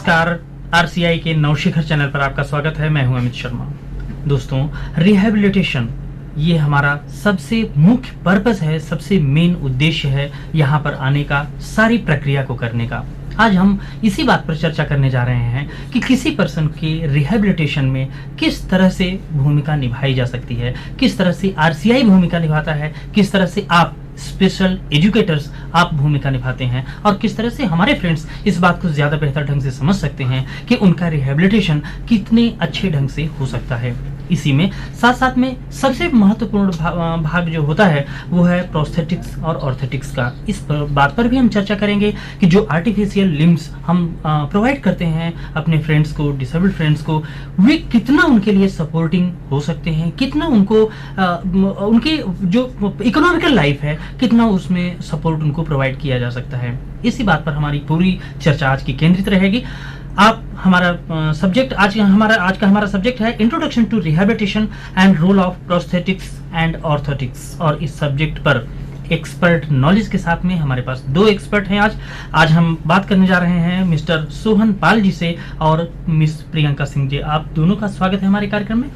नमस्कार, आरसीआई के नवशिखर चैनल पर आपका स्वागत है। मैं हूं अमित शर्मा। दोस्तों, रिहैबिलिटेशन ये हमारा सबसे मुख्य पर्पस है, सबसे मेन उद्देश्य है यहाँ पर आने का, सारी प्रक्रिया को करने का। आज हम इसी बात पर चर्चा करने जा रहे हैं कि किसी पर्सन के रिहैबिलिटेशन में किस तरह से भूमिका निभाई जा सकती है, किस तरह से आरसीआई भूमिका निभाता है, किस तरह से आप स्पेशल एजुकेटर्स आप भूमिका निभाते हैं और किस तरह से हमारे फ्रेंड्स इस बात को ज्यादा बेहतर ढंग से समझ सकते हैं कि उनका रिहैबिलिटेशन कितने अच्छे ढंग से हो सकता है। इसी में साथ साथ में सबसे महत्वपूर्ण भाग जो होता है वो है प्रोस्थेटिक्स और ऑर्थेटिक्स का। इस बात पर भी हम चर्चा करेंगे कि जो आर्टिफिशियल लिम्स हम प्रोवाइड करते हैं अपने फ्रेंड्स को, डिसेबल्ड फ्रेंड्स को, वे कितना उनके लिए सपोर्टिंग हो सकते हैं, कितना उनको उनके जो इकोनॉमिकल लाइफ है कितना उसमें सपोर्ट उनको प्रोवाइड किया जा सकता है। इसी बात पर हमारी पूरी चर्चा आज की केंद्रित रहेगी। आप हमारा सब्जेक्ट आज का हमारा सब्जेक्ट है introduction to rehabilitation and role of prosthetics and orthotics. और इस सब्जेक्ट पर एक्सपर्ट नॉलेज के साथ में हमारे पास दो एक्सपर्ट हैं। आज हम बात करने जा रहे हैं मिस्टर सोहन पाल जी से और मिस प्रियंका सिंह जी। आप दोनों का स्वागत है हमारे कार्यक्रम में।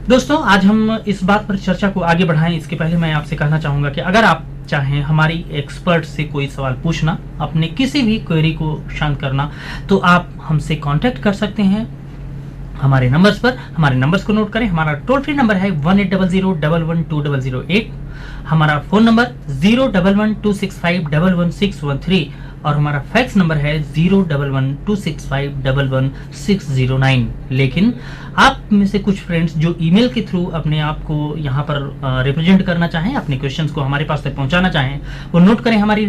दोस्तों, आज हम इस बात पर चर्चा को आगे बढ़ाएं इसके पहले मैं आपसे कहना चाहूंगा कि अगर आप चाहें हमारी एक्सपर्ट से कोई सवाल पूछना, अपने किसी भी क्वेरी को शांत करना, तो आप हमसे कांटेक्ट कर सकते हैं हमारे नंबर्स पर। हमारे नंबर्स को नोट करें। हमारा टोल फ्री नंबर है 1800112008। हमारा फोन नंबर 01126511613 और हमारा फैक्स नंबर है 01126511609। लेकिन आप में से कुछ फ्रेंड्स जो ईमेल के थ्रू अपने आप को यहाँ पर रिप्रेजेंट करना चाहें, अपने क्वेश्चंस को हमारे पास तक पहुंचाना चाहें, वो नोट करें हमारी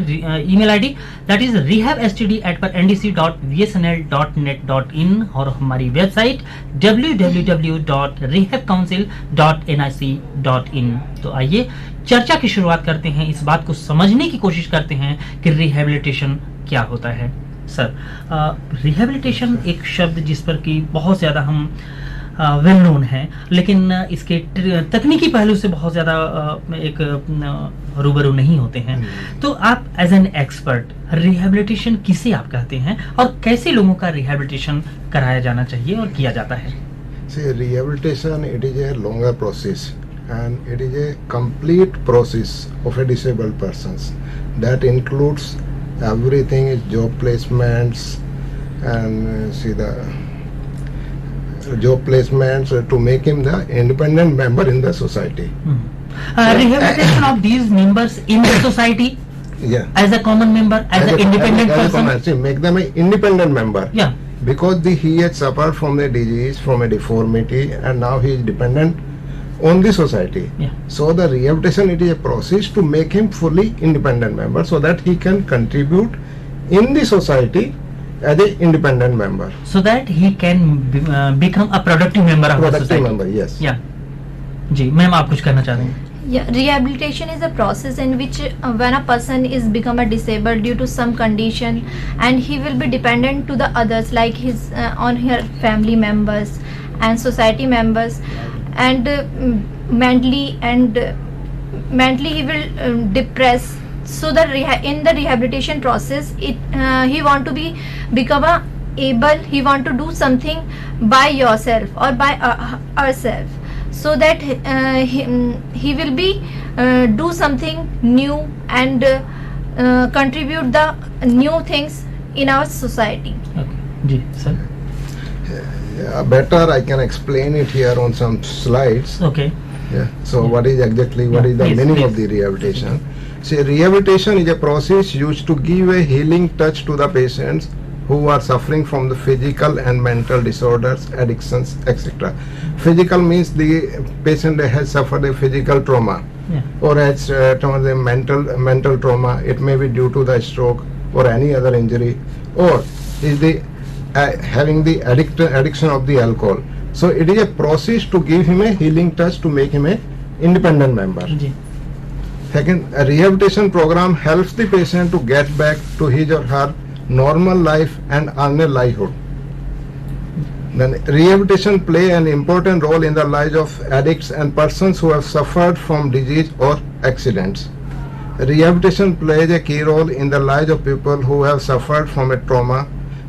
email ID, that is rehabstd@ndc.vsnl.net.in और हमारी वेबसाइट www.rehabcouncil.nic.in। तो आइए चर्चा की शुरुआत करते हैं, इस बात को समझने की कोशिश करते हैं कि रिहैबिलिटेशन क्या होता है। सर, रिहैबिलिटेशन एक शब्द जिस पर कि बहुत ज़्यादा हम वेल नोन है, लेकिन इसके तकनीकी पहलू से बहुत ज़्यादा एक रूबरू नहीं होते हैं। तो आप एज एन एक्सपर्ट रिहैबिलिटेशन किसे आप कहते हैं और कैसे लोगों का रिहैबिलिटेशन कराया जाना चाहिए और किया जाता है? Rehabilitation, it is a longer process and it is a complete process of a disabled persons that includes everything is job placements and the job placements to make him the independent member in the society. Rehabilitation of these members in the society, as a common member, as an independent person, make them an independent member. Because he has suffered from a disease, from a deformity, and now he is dependent on the society. So the rehabilitation, it is a process to make him fully independent member so that he can contribute in the society as an independent member. So that he can become a productive member of the society. Productive member, yes. Ji ma'am, आप कुछ कहना चाह रहे हैं? Rehabilitation is a process in which when a person is become a disabled due to some condition and he will be dependent to the others like his on her family members and society members and mentally he will depress. So in the rehabilitation process he want to become he want to do something by yourself or by herself, so that he will be do something new and contribute the new things in our society. जी sir, better I can explain it here on some slides. Okay. So what is the meaning of the rehabilitation? See, rehabilitation is a process used to give a healing touch to the patients who are suffering from the physical and mental disorders, addictions, etc. Physical means the patient has suffered a physical trauma, or has the mental trauma. It may be due to the stroke or any other injury, or is the having the addiction of the alcohol. So it is a process to give him a healing touch to make him a independent member. Second, a rehabilitation program helps the patient to get back to his or her normal life and earn a livelihood. Then rehabilitation play an important role in the lives of addicts and persons who have suffered from disease or accidents. Rehabilitation plays a key role in the lives of people who have suffered from a trauma,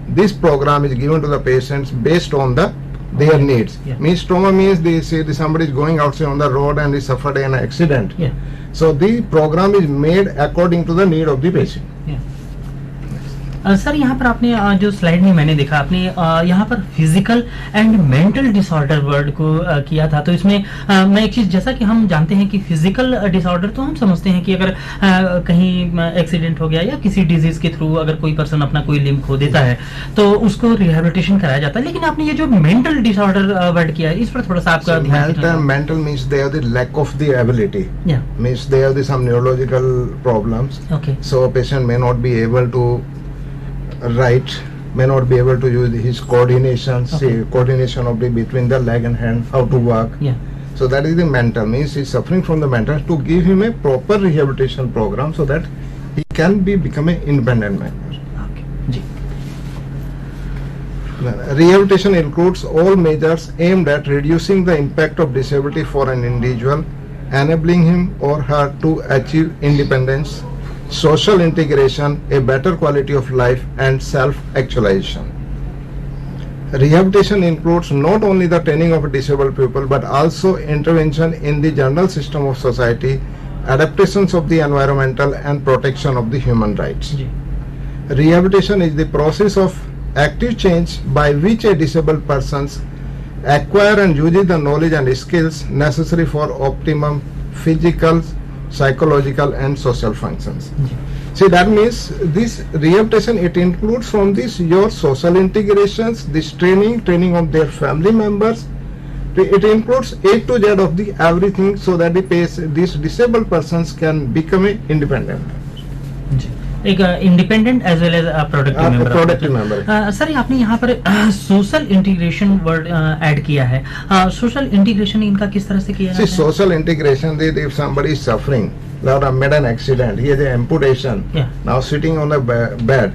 this program is given to the patients based on their needs. Yeah. Means trauma means they say that somebody is going outside on the road and he suffered an accident. Yeah. So the program is made according to the need of the patient. Sir यहाँ पर आपने जो slide में मैंने देखा आपने यहाँ पर physical and mental disorder word को किया था, तो इसमें मैं एक चीज, जैसा कि हम जानते हैं कि फिजिकल डिसऑर्डर तो हम समझते हैं कि अगर कहीं एक्सीडेंट हो गया या किसी डिजीज के थ्रू अगर कोई पर्सन अपना कोई लिम्ब खो देता है तो उसको रिहेबिलिटेशन कराया जाता है, लेकिन आपने ये जो मेंटल डिसऑर्डर वर्ड किया है इस पर थोड़ा सा आपका ध्यान। Mental means they have the lack of the ability. Yeah. Means they have some neurological problems. Okay. So a patient may not be able to write, may not be able to use his coordination, Okay. say coordination of the between the leg and hand, how to walk. Yeah. So that is the mental, means he's suffering from the mental, to give him a proper rehabilitation program so that he can become an independent member. Okay. Ji. Rehabilitation includes all measures aimed at reducing the impact of disability for an individual, enabling him or her to achieve independence, social integration, a better quality of life, and self-actualization. Rehabilitation includes not only the training of disabled people but also intervention in the general system of society, adaptations of the environmental, and protection of the human rights. Ji. Rehabilitation is the process of active change by which a disabled person acquire and uses the knowledge and skills necessary for optimum physical, psychological, and social functions. Ji. See, that means this rehabilitation, it includes from this your social integrations, this training of their family members. It includes A to Z of the everything so that these disabled persons can become a independent. जी. एक independent as well as productive member. Sir आपने यहाँ पर social integration word add किया है, social integration इनका किस तरह से किया है? Social integration, if somebody is suffering, made an accident, he has an amputation, now sitting on a bed,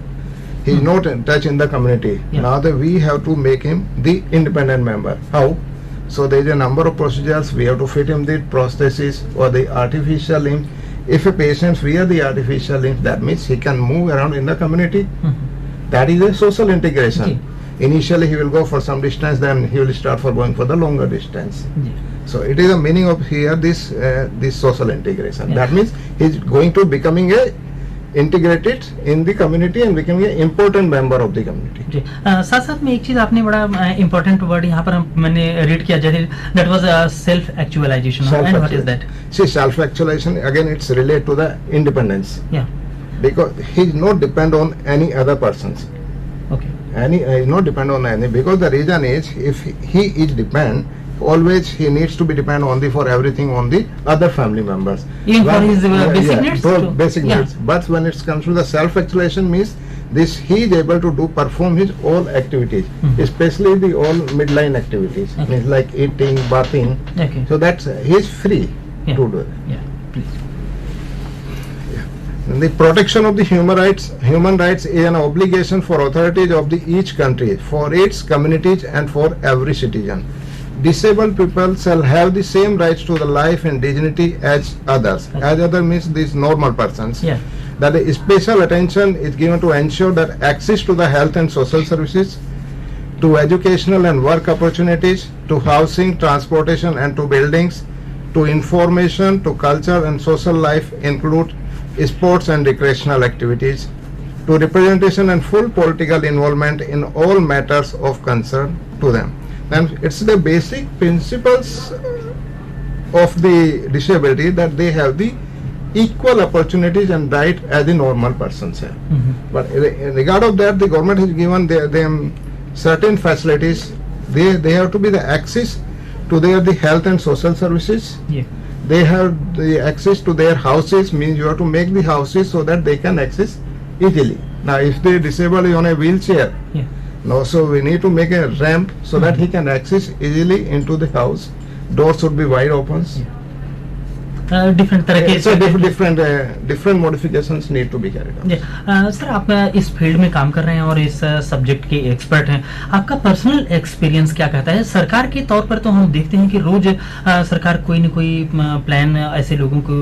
he is not in touch in the community. Now that we have to make him the independent member. How? So there is a number of procedures. We have to fit him the prosthesis or the artificial limb. If a patient wear the artificial limb, that means he can move around in the community. That is a social integration. Initially he will go for some distance, then he will start for going for the longer distance. So it is the meaning of here this social integration. That means he is going to becoming a integrated in the community and becoming an important member of the community. जी. साथ साथ में एक चीज आपने बड़ा important word यहाँ पर मैंने रीड किया, जैसे that was self actualization. And what is that? See, self actualization again, it's related to the independence. Yeah. Because he is not depend on any other persons. Okay. He is not depend on any, because the reason is if he is depend, always he needs to be depend only for everything on the other family members. Even for his basic needs? Basic needs. But when it comes to the self-actualization means this, he is able to perform his all activities, especially the all midline activities, means like eating, bathing. Okay. So that's he is free to do it. Yeah, please. The protection of the human rights is an obligation for authorities of each country, for its communities, and for every citizen. Disabled people shall have the same rights to the life and dignity as others. As other means these normal persons. Yeah. That a special attention is given to ensure that access to the health and social services, to educational and work opportunities, to housing, transportation, and to buildings, to information, to culture and social life, include sports and recreational activities, to representation and full political involvement in all matters of concern to them. And it's the basic principles of the disability that they have the equal opportunities and right as the normal persons have. But in regard of that, the government has given them certain facilities. They have to be the access to the health and social services. Yeah. They have the access to their houses, means you have to make the houses so that they can access easily. Now if the disabled is on a wheelchair, now so we need to make a ramp so that he can access easily into the house. Doors should be wide open. Different तरह के So different modifications need to be carried out. Sir आप इस field में काम कर रहे हैं और इस सब्जेक्ट के एक्सपर्ट हैं, आपका पर्सनल एक्सपीरियंस क्या कहता है? सरकार के तौर पर तो हम देखते हैं कि रोज सरकार कोई न कोई प्लान ऐसे लोगों को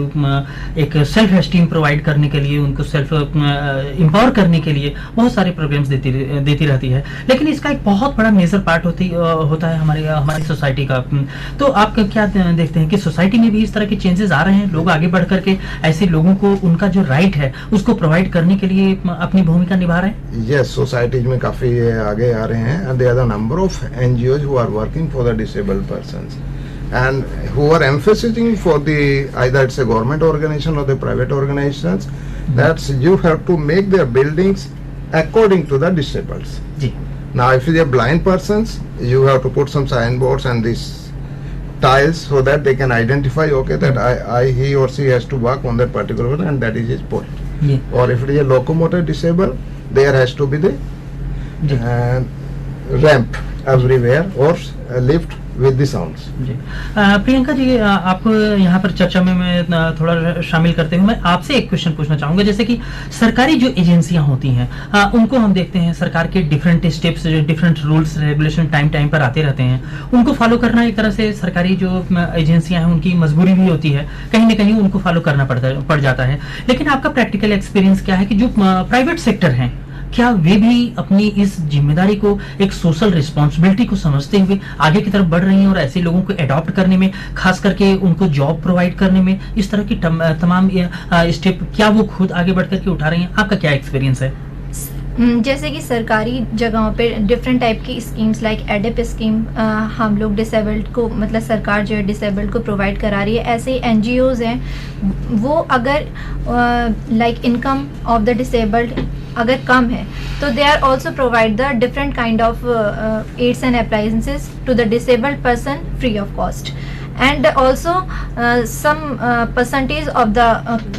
एक सेल्फ एस्टीम प्रोवाइड करने के लिए, उनको सेल्फ एम्पावर करने के लिए बहुत सारे प्रोग्राम्स देती रहती है, लेकिन इसका एक बहुत बड़ा मेजर पार्ट होता है हमारी सोसाइटी का। तो आप क्या देखते हैं कि सोसाइटी में भी इस तरह के चेंजेस आ रहे हैं, लोग आगे बढ़ करके ऐसे लोगों को उनका जो राइट है उसको प्रोवाइड करने के लिए अपनी भूमिका निभा रहे हैं? यस, सोसाइटीज में काफी आगे आ रहे हैं, and there are the number of NGOs who are working for the disabled persons and who are emphasizing for the either it's a government organization or the private organizations that you have to make their buildings according to the disabled. Now if you are blind persons, you have to put some signboards and these tiles so that they can identify, okay, that he or she has to work on that particular one and that is his point. Or if it is a locomotor disabled, there has to be the ramp everywhere or a lift with the sounds. Priyanka ji, आपको यहाँ पर चर्चा में मैं थोड़ा शामिल करते हुए मैं आपसे एक क्वेश्चन पूछना चाहूंगा। जैसे कि सरकारी जो एजेंसियां होती हैं, उनको हम देखते हैं सरकार के different steps, different rules regulation time पर आते रहते हैं, उनको फॉलो करना एक तरह से सरकारी जो एजेंसियां हैं उनकी मजबूरी भी होती है, कहीं ना कहीं उनको फॉलो करना पड़ जाता है। लेकिन आपका प्रैक्टिकल एक्सपीरियंस क्या है कि जो प्राइवेट सेक्टर है, क्या वे भी अपनी इस जिम्मेदारी को, एक सोशल रिस्पॉन्सिबिलिटी को समझते हुए आगे की तरफ बढ़ रही हैं और ऐसे लोगों को अडॉप्ट करने में, खास करके उनको जॉब प्रोवाइड करने में, इस तरह की तमाम स्टेप क्या वो खुद आगे बढ़ करके उठा रही हैं? आपका क्या एक्सपीरियंस है? जैसे कि सरकारी जगहों पे डिफरेंट टाइप की स्कीम्स लाइक एडिप स्कीम हम लोग डिसेबल्ड को, मतलब सरकार जो है डिसेबल्ड को प्रोवाइड करा रही है। ऐसे एनजीओज हैं, वो अगर like income of the disabled अगर कम है तो they are also provide the different kind of aids and appliances to the disabled person free of cost, and also some percentage of the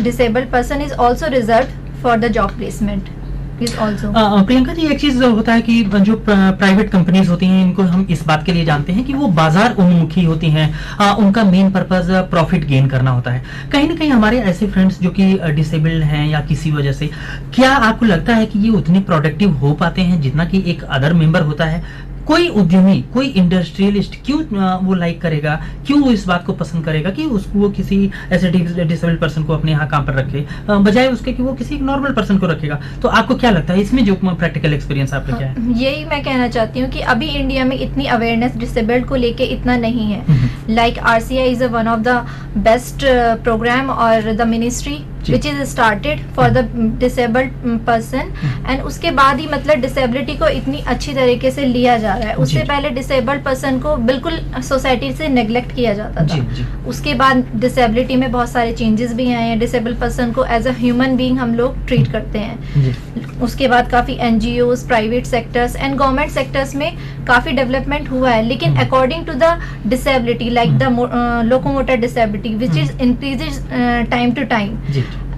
disabled person is also reserved for the job placement. Priyanka ji, एक चीज होता है कि जो private companies होती हैं, इनको हम इस बात के लिए जानते हैं कि वो बाजार उन्मुखी होती हैं, उनका मेन पर्पस प्रॉफिट गेन करना होता है। कहीं ना कहीं हमारे ऐसे फ्रेंड्स जो कि डिसेबल्ड हैं या किसी वजह से, क्या आपको लगता है कि ये उतने प्रोडक्टिव हो पाते हैं जितना कि एक अदर मेंबर होता है? कोई उद्यमी, कोई इंडस्ट्रियलिस्ट क्यों वो लाइक करेगा, क्यों वो इस बात को पसंद करेगा कि उसको वो किसी ऐसे डिसेबल्ड पर्सन को अपने यहाँ काम पर रखे, बजाय उसके कि वो किसी नॉर्मल पर्सन को रखेगा? तो आपको क्या लगता है इसमें जो प्रैक्टिकल एक्सपीरियंस आपका क्या है? यही मैं कहना चाहती हूँ कि अभी इंडिया में इतनी अवेयरनेस डिसेबल्ड को लेके इतना नहीं है। Like RCI is one of the best program और the ministry which is started for the disabled person, and उसके बाद ही मतलब डिसेबिलिटी को इतनी अच्छी तरीके से लिया जा रहा है। उससे पहले डिसेबल्ड पर्सन को बिल्कुल सोसाइटी से नेग्लेक्ट किया जाता था। उसके बाद डिसेबिलिटी में बहुत सारे चेंजेस भी आए हैं, डिसेबल्ड पर्सन को एज अ ह्यूमन बीइंग हम लोग ट्रीट करते हैं। उसके बाद काफी NGOs, private sectors and government sectors में काफी डेवलपमेंट हुआ है, लेकिन according to the disability like the locomotor disability which is increases time to time,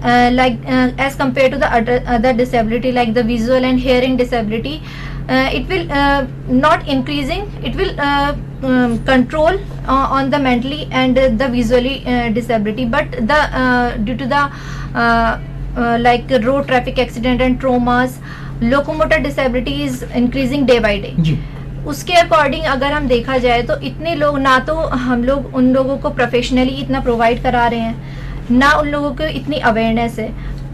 as compared to the other disability like the visual and hearing disability, it will not increasing, it will control on the mentally and the visually disability, but the due to the like road traffic accident and traumas, locomotor disability is increasing day by day. उसके according अगर हम देखा जाए तो इतने लोग, ना तो हम लोग उन लोगों को प्रोफेशनली इतना प्रोवाइड करा रहे हैं, ना उन लोगों को इतनी अवेयरनेस है।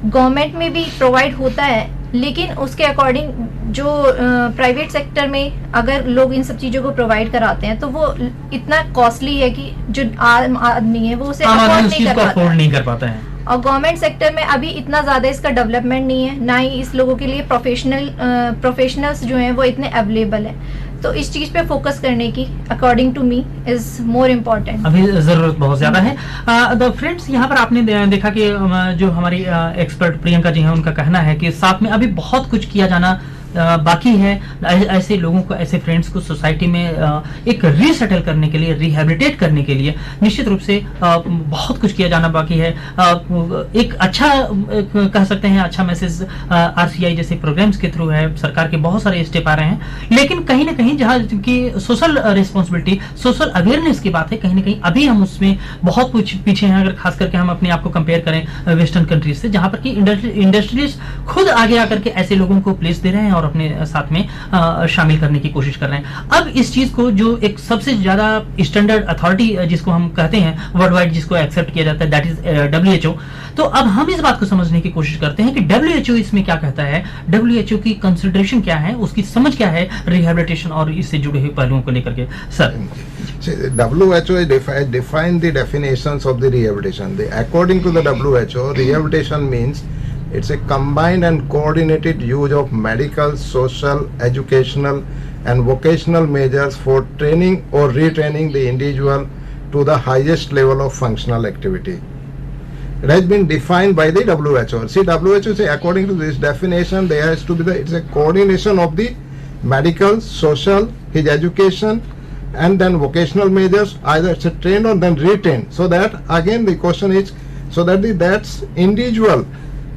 गवर्नमेंट में भी प्रोवाइड होता है, लेकिन उसके अकॉर्डिंग जो प्राइवेट सेक्टर में अगर लोग इन सब चीजों को प्रोवाइड कराते हैं तो वो इतना कॉस्टली है कि जो आम आदमी है वो उसे अफोर्ड नहीं कर पाता है। और गवर्नमेंट सेक्टर में अभी इतना ज्यादा इसका डेवलपमेंट नहीं है, ना ही इस लोगों के लिए प्रोफेशनल्स जो हैं वो इतने अवेलेबल हैं। तो इस चीज पे फोकस करने की according to me is more important, अभी जरूरत बहुत ज्यादा है। फ्रेंड्स, यहाँ पर आपने देखा कि जो हमारी एक्सपर्ट प्रियंका जी हैं, उनका कहना है कि साथ में अभी बहुत कुछ किया जाना बाकी है ऐसे लोगों को, ऐसे फ्रेंड्स को सोसाइटी में एक रीसेटल करने के लिए, रिहेबिलिटेट करने के लिए निश्चित रूप से बहुत कुछ किया जाना बाकी है। एक अच्छा कह सकते हैं अच्छा मैसेज RCI जैसे प्रोग्राम्स के थ्रू है, सरकार के बहुत सारे स्टेप आ रहे हैं, लेकिन कहीं ना कहीं जहाँ की सोशल रिस्पॉन्सिबिलिटी, सोशल अवेयरनेस की बात है, कहीं ना कहीं अभी हम उसमें बहुत कुछ पीछे हैं। अगर खास करके हम अपने आप को कंपेयर करें वेस्टर्न कंट्रीज से, जहां पर कि इंडस्ट्रियलिस्ट खुद आगे आकर के ऐसे लोगों को प्लेस दे रहे हैं और अपने साथ में शामिल करने की कोशिश कर रहे हैं। अब इस चीज को जो एक सबसे ज्यादा स्टैंडर्ड अथॉरिटी जिसको हम कहते हैं वर्ल्ड वाइड, जिसको एक्सेप्ट किया जाता है, दैट इज WHO। तो अब हम इस बात को समझने की कोशिश करते हैं कि WHO इसमें क्या कहता है, WHO की कंसिडरेशन क्या है, उसकी समझ क्या है रिहेबिलिटेशन और इससे जुड़े हुए पहलुओं को लेकर के। Sir, WHO has defined the definitions of the rehabilitation. According to the WHO, rehabilitation means it's a combined and coordinated use of medical, social, educational and vocational measures for training or retraining the individual to the highest level of functional activity. It has been defined by the WHO. See, WHO say according to this definition, there has to be it's a coordination of the medical, social, his education, and then vocational measures, either it's a trained or then retained. So that again the question is, so that that's individual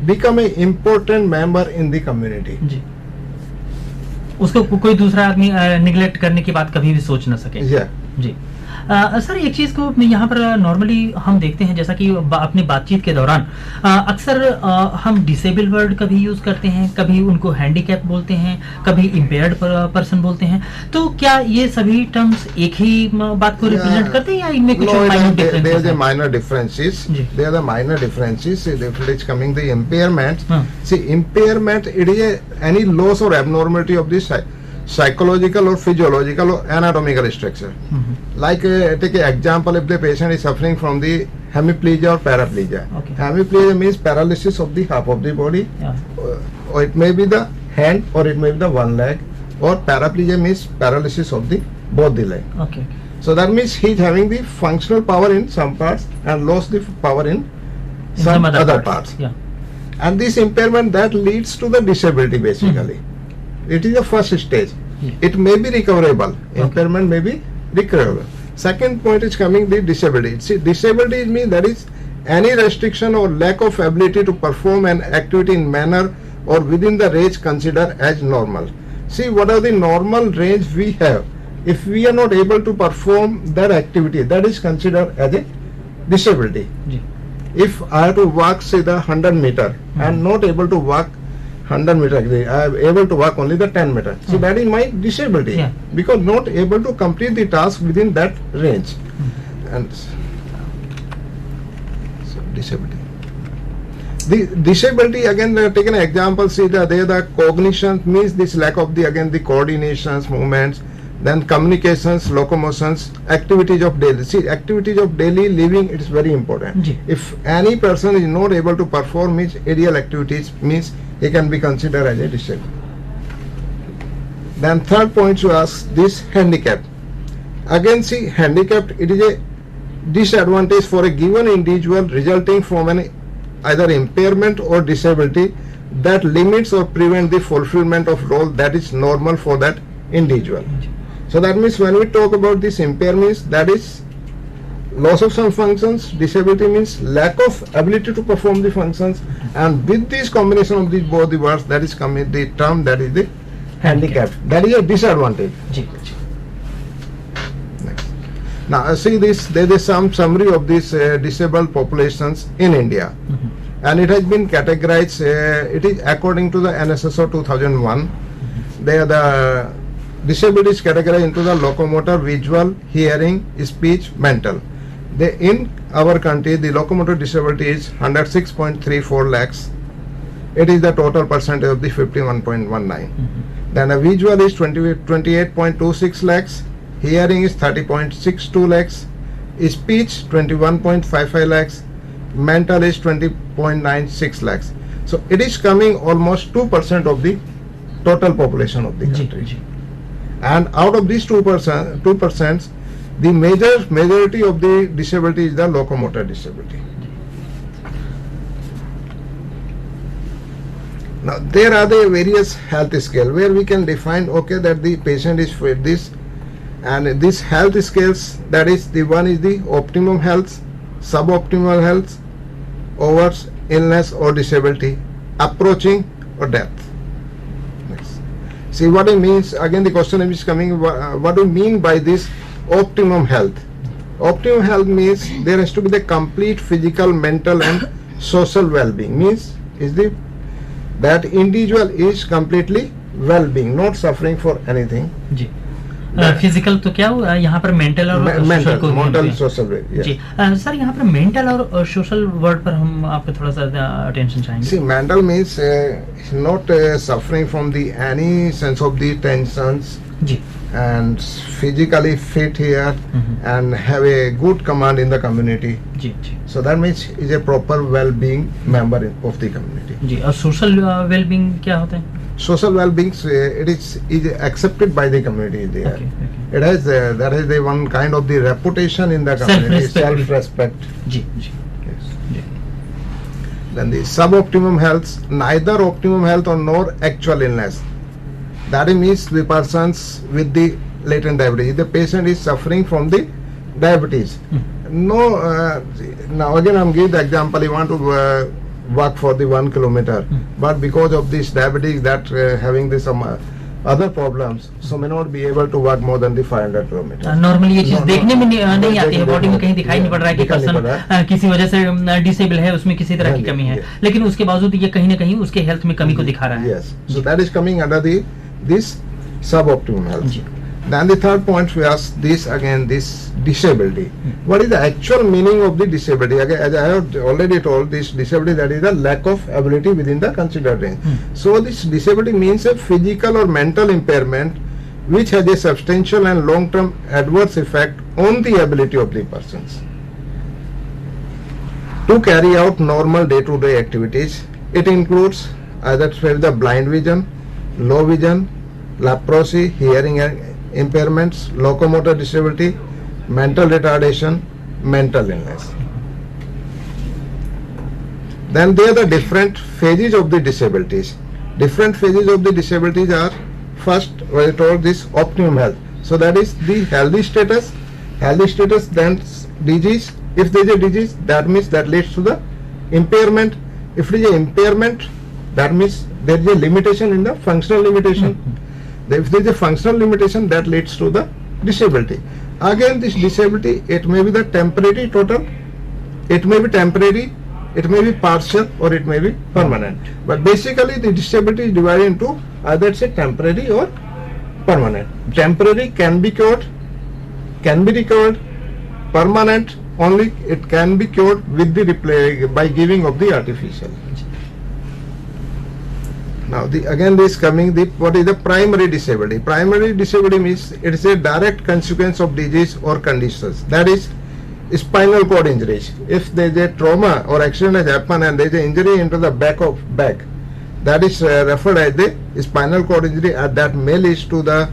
become a important member in the community. जी, उसको कोई दूसरा आदमी neglect करने की बात कभी भी सोच ना सके। जी सर, एक चीज को यहाँ पर नॉर्मली हम देखते हैं, जैसा कि अपनी बातचीत के दौरान अक्सर हम डिसेबल वर्ड कभी यूज करते हैं, कभी उनको हैंडीकैप बोलते हैं, कभी इम्पेयर्ड पर्सन बोलते हैं। तो क्या ये सभी टर्म्स एक ही बात को रिप्रेजेंट करते हैं या इनमें कुछ माइनर डिफरेंसेस हैं? Minor differences, there are minor differences. It is coming the impairment. See, impairment it is any loss और abnormality of this psychological or physiological or anatomical structure. Like take an example, if the patient is suffering from the hemiplegia or paraplegia. Okay. Hemiplegia means paralysis of the half of the body, or it may be the hand, or it may be the one leg, or paraplegia means paralysis of the both the leg. Okay. So that means he is having the functional power in some parts and lost the power in some other parts. Yeah. And this impairment that leads to the disability basically. It is the first stage. It may be recoverable. Impairment may be recoverable. Second point is coming the disability. See, disability means that is any restriction or lack of ability to perform an activity in manner or within the range considered as normal. See, what are the normal range we have? If we are not able to perform that activity, that is considered as a disability. If I have to walk say the 100 meter and not able to walk 100 meter, I am able to walk only the 10 meter. So that is my disability, because not able to complete the task within that range. And so disability. The disability again, take an example. See, the cognition means this lack of the again the coordinations, movements, then communications, locomotions, activities of daily. See, activities of daily living, it is very important. If any person is not able to perform his aerial activities, means he can be considered as a disabled. Then third point to ask this handicap. Again, see, handicapped, it is a disadvantage for a given individual resulting from an either impairment or disability that limits or prevents the fulfillment of role that is normal for that individual. So that means when we talk about this impairment, that is loss of some functions. Disability means lack of ability to perform the functions, and with this combination of these both the words, that is coming the term that is the handicap. That is a disadvantage. Next. Now see this, there is some summary of these disabled populations in India, and it has been categorized. It is according to the NSSO 2001. They are the disability is categorized into the locomotor, visual, hearing, speech, mental. In our country, the locomotor disability is 106.34 lakhs. It is the total percentage of the 51.19. Then a visual is 28.26 lakhs. Hearing is 30.62 lakhs. Speech 21.55 lakhs. Mental is 20.96 lakhs. So it is coming almost 2% of the total population of the country. And out of these 2%, the majority of the disability is the locomotor disability. Now there are the various health scale where we can define, okay, that the patient is with this, and this health scales, that is the one is the optimum health, suboptimal health, over illness or disability, approaching or death. Next. See what it means. Again the question is coming, what do you mean by this optimum health? Optimum health means there has to be the complete physical, mental and social well-being. Means is the that individual is completely well-being, not suffering for anything. जी physical तो क्या हुआ यहाँ पर mental और social को mental social जी sir यहाँ पर मेंटल और सोशल वर्ड पर हम आपको थोड़ा सा अटेंशन चाहेंगे. See, mental means not suffering from the any sense of the tensions ji and physically fit here and have a good command in the community. Ji ji So that means is a proper well-being member of the community. जी और social wellbeing क्या होता है? Social well-being, it is accepted by the community there. Okay, okay. It has that is the one kind of the reputation in the community, self-respect. जी जी Yes. जी Then the suboptimum health, neither optimum health or nor actual illness. That means the persons with the latent diabetes. The patient is suffering from the diabetes. No, now again I'm giving the example. You want to walk for the 1 kilometer, but because of this diabetes, that having this some other problems, so may not be able to walk more than the 500 kilometers. Normally ये चीज देखने में नहीं आती है, body में कहीं दिखाई नहीं पड़ रहा है कि पर्सन किसी वजह से डिसेबल है, उसमें किसी तरह की कमी है, लेकिन उसके बावजूद ये कहीं ना कहीं उसके हेल्थ में कमी को दिखा रहा है. Yes, so that is coming under this suboptimum health. Then the third point we ask this again, this disability. What is the actual meaning of the disability? Again, as I have already told, this disability, that is the lack of ability within the considered range. So this disability means a physical or mental impairment which has a substantial and long-term adverse effect on the ability of the persons to carry out normal day-to-day activities. It includes either the blind vision, low vision, leprosy, hearing impairments, locomotor disability, mental retardation, mental illness. Then there are the different phases of the disabilities. Different phases of the disabilities are, first we told this optimum health. So that is the healthy status. Healthy status, then disease. If there is a disease, that means that leads to the impairment. If it is an impairment, that means there is a limitation in the functional limitation. If there is a functional limitation, that leads to the disability. Again, this disability, it may be the temporary total, it may be temporary, it may be partial, or it may be permanent. But basically the disability is divided into either say temporary or permanent. Temporary can be cured, can be recovered. Permanent only it can be cured with the by giving of the artificial. Now again this coming, what is the primary disability? Primary disability means it is a direct consequence of disease or conditions. That is spinal cord injuries. If there is a trauma or accident has happened and there is an injury into the back, that is referred as the spinal cord injury, and that may lead to the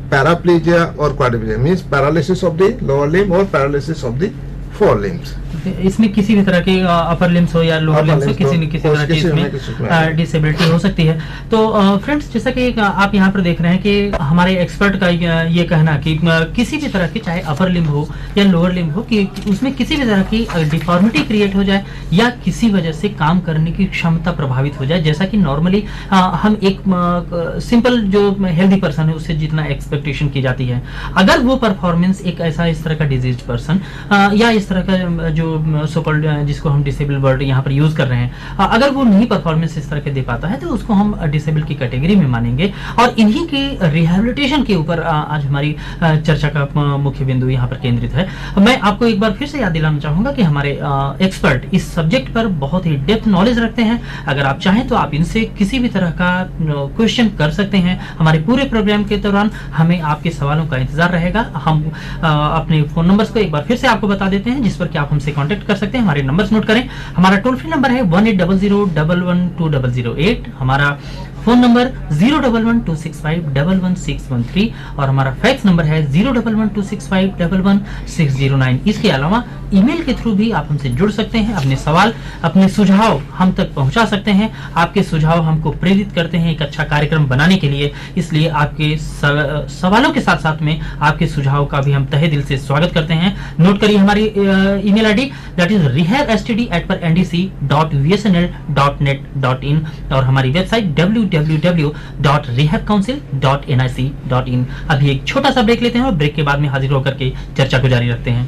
paraplegia or quadriplegia, means paralysis of the lower limb or paralysis of the four limbs. इसमें किसी भी तरह की upper limbs हो या lower limbs हो, किसी न किसी तरह की इसमें डिसेबिलिटी हो सकती है. तो फ्रेंड्स, जैसा कि आप यहाँ पर देख रहे हैं कि हमारे एक्सपर्ट का ये कहना कि किसी भी तरह की, चाहे अपर लिम्ब हो या लोअर लिम्ब हो, कि उसमें किसी भी तरह की डिफॉर्मिटी क्रिएट हो जाए या किसी वजह से काम करने की क्षमता प्रभावित हो जाए, जैसा कि नॉर्मली हम एक सिंपल जो हेल्दी पर्सन है उससे जितना एक्सपेक्टेशन की जाती है, अगर वो परफॉर्मेंस एक ऐसा इस तरह का डिजीज पर्सन या इस तरह का जो सोकॉल्ड जिसको हम डिसेबल वर्ड यहाँ पर यूज कर रहे हैं, अगर वो नहीं परफॉर्मेंस इस तरह के दे पाता है तो उसको हम डिसेबल की कैटेगरी में मानेंगे. और इन्हीं के रिहैबिलिटेशन के ऊपर आज हमारी चर्चा का मुख्य बिंदु यहाँ पर केंद्रित है. मैं आपको एक बार फिर से याद दिलाना चाहूंगा कि हमारे एक्सपर्ट इस सब्जेक्ट पर बहुत ही डेप्थ नॉलेज रखते हैं. अगर आप चाहें तो आप इनसे किसी भी तरह का क्वेश्चन कर सकते हैं. हमारे पूरे प्रोग्राम के दौरान हमें आपके सवालों का इंतजार रहेगा. हम अपने फोन नंबर्स को एक बार फिर से आपको बता देते हैं जिस पर कि आप हमसे कांटेक्ट कर सकते हैं. हमारे नंबर्स नोट करें. हमारा टोल फ्री नंबर है 1800 111208. हमारा फोन नंबर 01126511613 और हमारा फैक्स नंबर है 01126511609। इसके अलावा ईमेल के थ्रू भी आप हमसे जुड़ सकते हैं, अपने सवाल अपने सुझाव हम तक पहुंचा सकते हैं। आपके सुझाव हमको प्रेरित करते हैं एक अच्छा कार्यक्रम बनाने के लिए, इसलिए आपके सवालों के साथ साथ में आपके सुझाव का भी हम तहे दिल से स्वागत करते हैं। नोट करिए हमारी email ID, that is rehabstd@ndc.vsnl.net.in और हमारी वेबसाइट www.rehabcouncil.nic.in। अभी एक छोटा सा ब्रेक लेते हैं और ब्रेक के बाद में हाजिर होकर के चर्चा को जारी रखते हैं।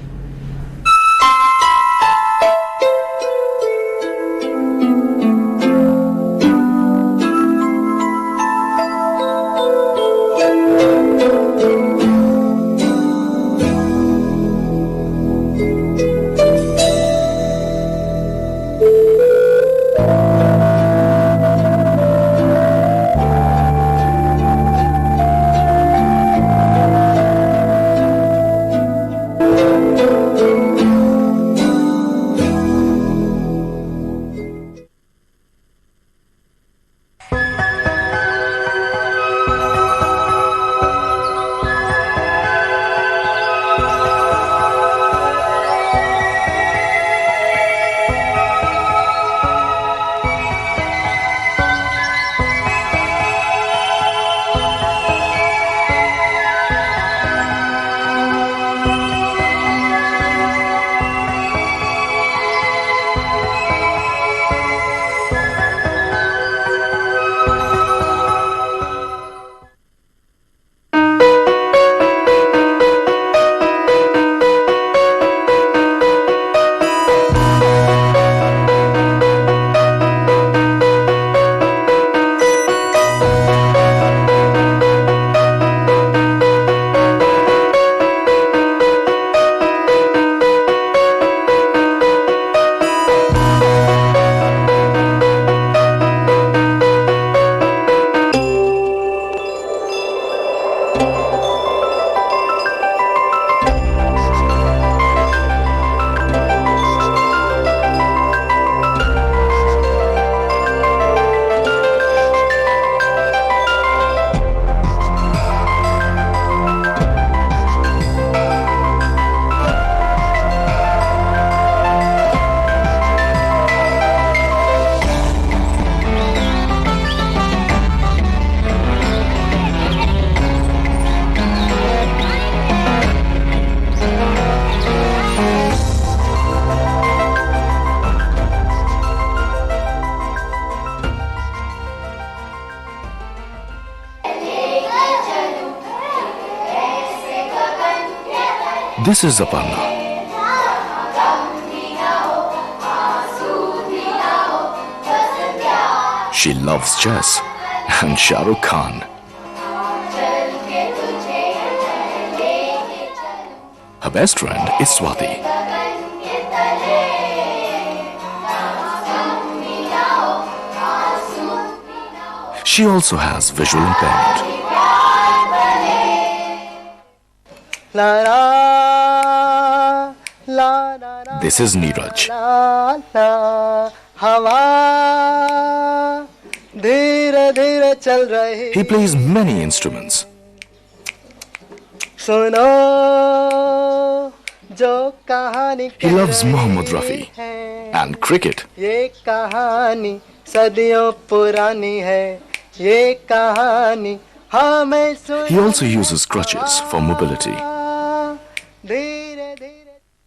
This is Aparna. She loves chess and Shah Rukh Khan. Her best friend is Swati. She also has visual impairment. This is Neeraj. He plays many instruments. He loves Mohammad Rafi and cricket. He also uses crutches for mobility.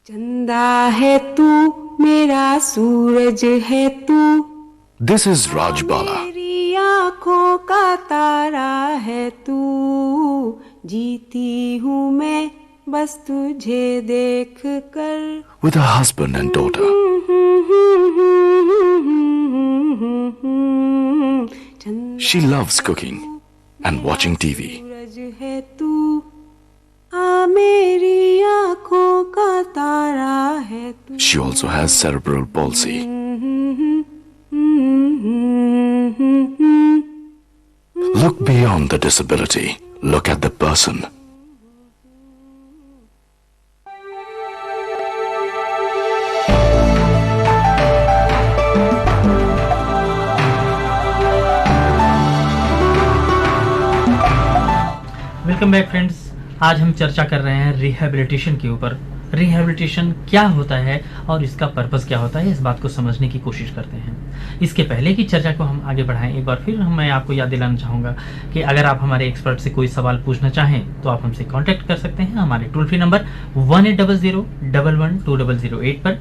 चंदा है तू मेरा सूरज है तू, This is Raj Bala. मेरी आँखों का तारा है तू, जीती हूँ मैं बस तुझे देख कर. With her husband and daughter. She loves cooking and watching TV. सूरज है तू, आ मेरी आँखों का तारा है तू. She also has cerebral palsy. Look beyond the disability. Look at the person. Welcome back friends. आज हम चर्चा कर रहे हैं रिहैबिलिटेशन के ऊपर। रिहैबिलिटेशन क्या होता है और इसका पर्पस क्या होता है, इस बात को समझने की कोशिश करते हैं। इसके पहले की चर्चा को हम आगे बढ़ाएं, एक बार फिर मैं आपको याद दिलाना चाहूँगा कि अगर आप हमारे एक्सपर्ट से कोई सवाल पूछना चाहें तो आप हमसे कांटेक्ट कर सकते हैं हमारे टोल फ्री नंबर 1800-112008 पर।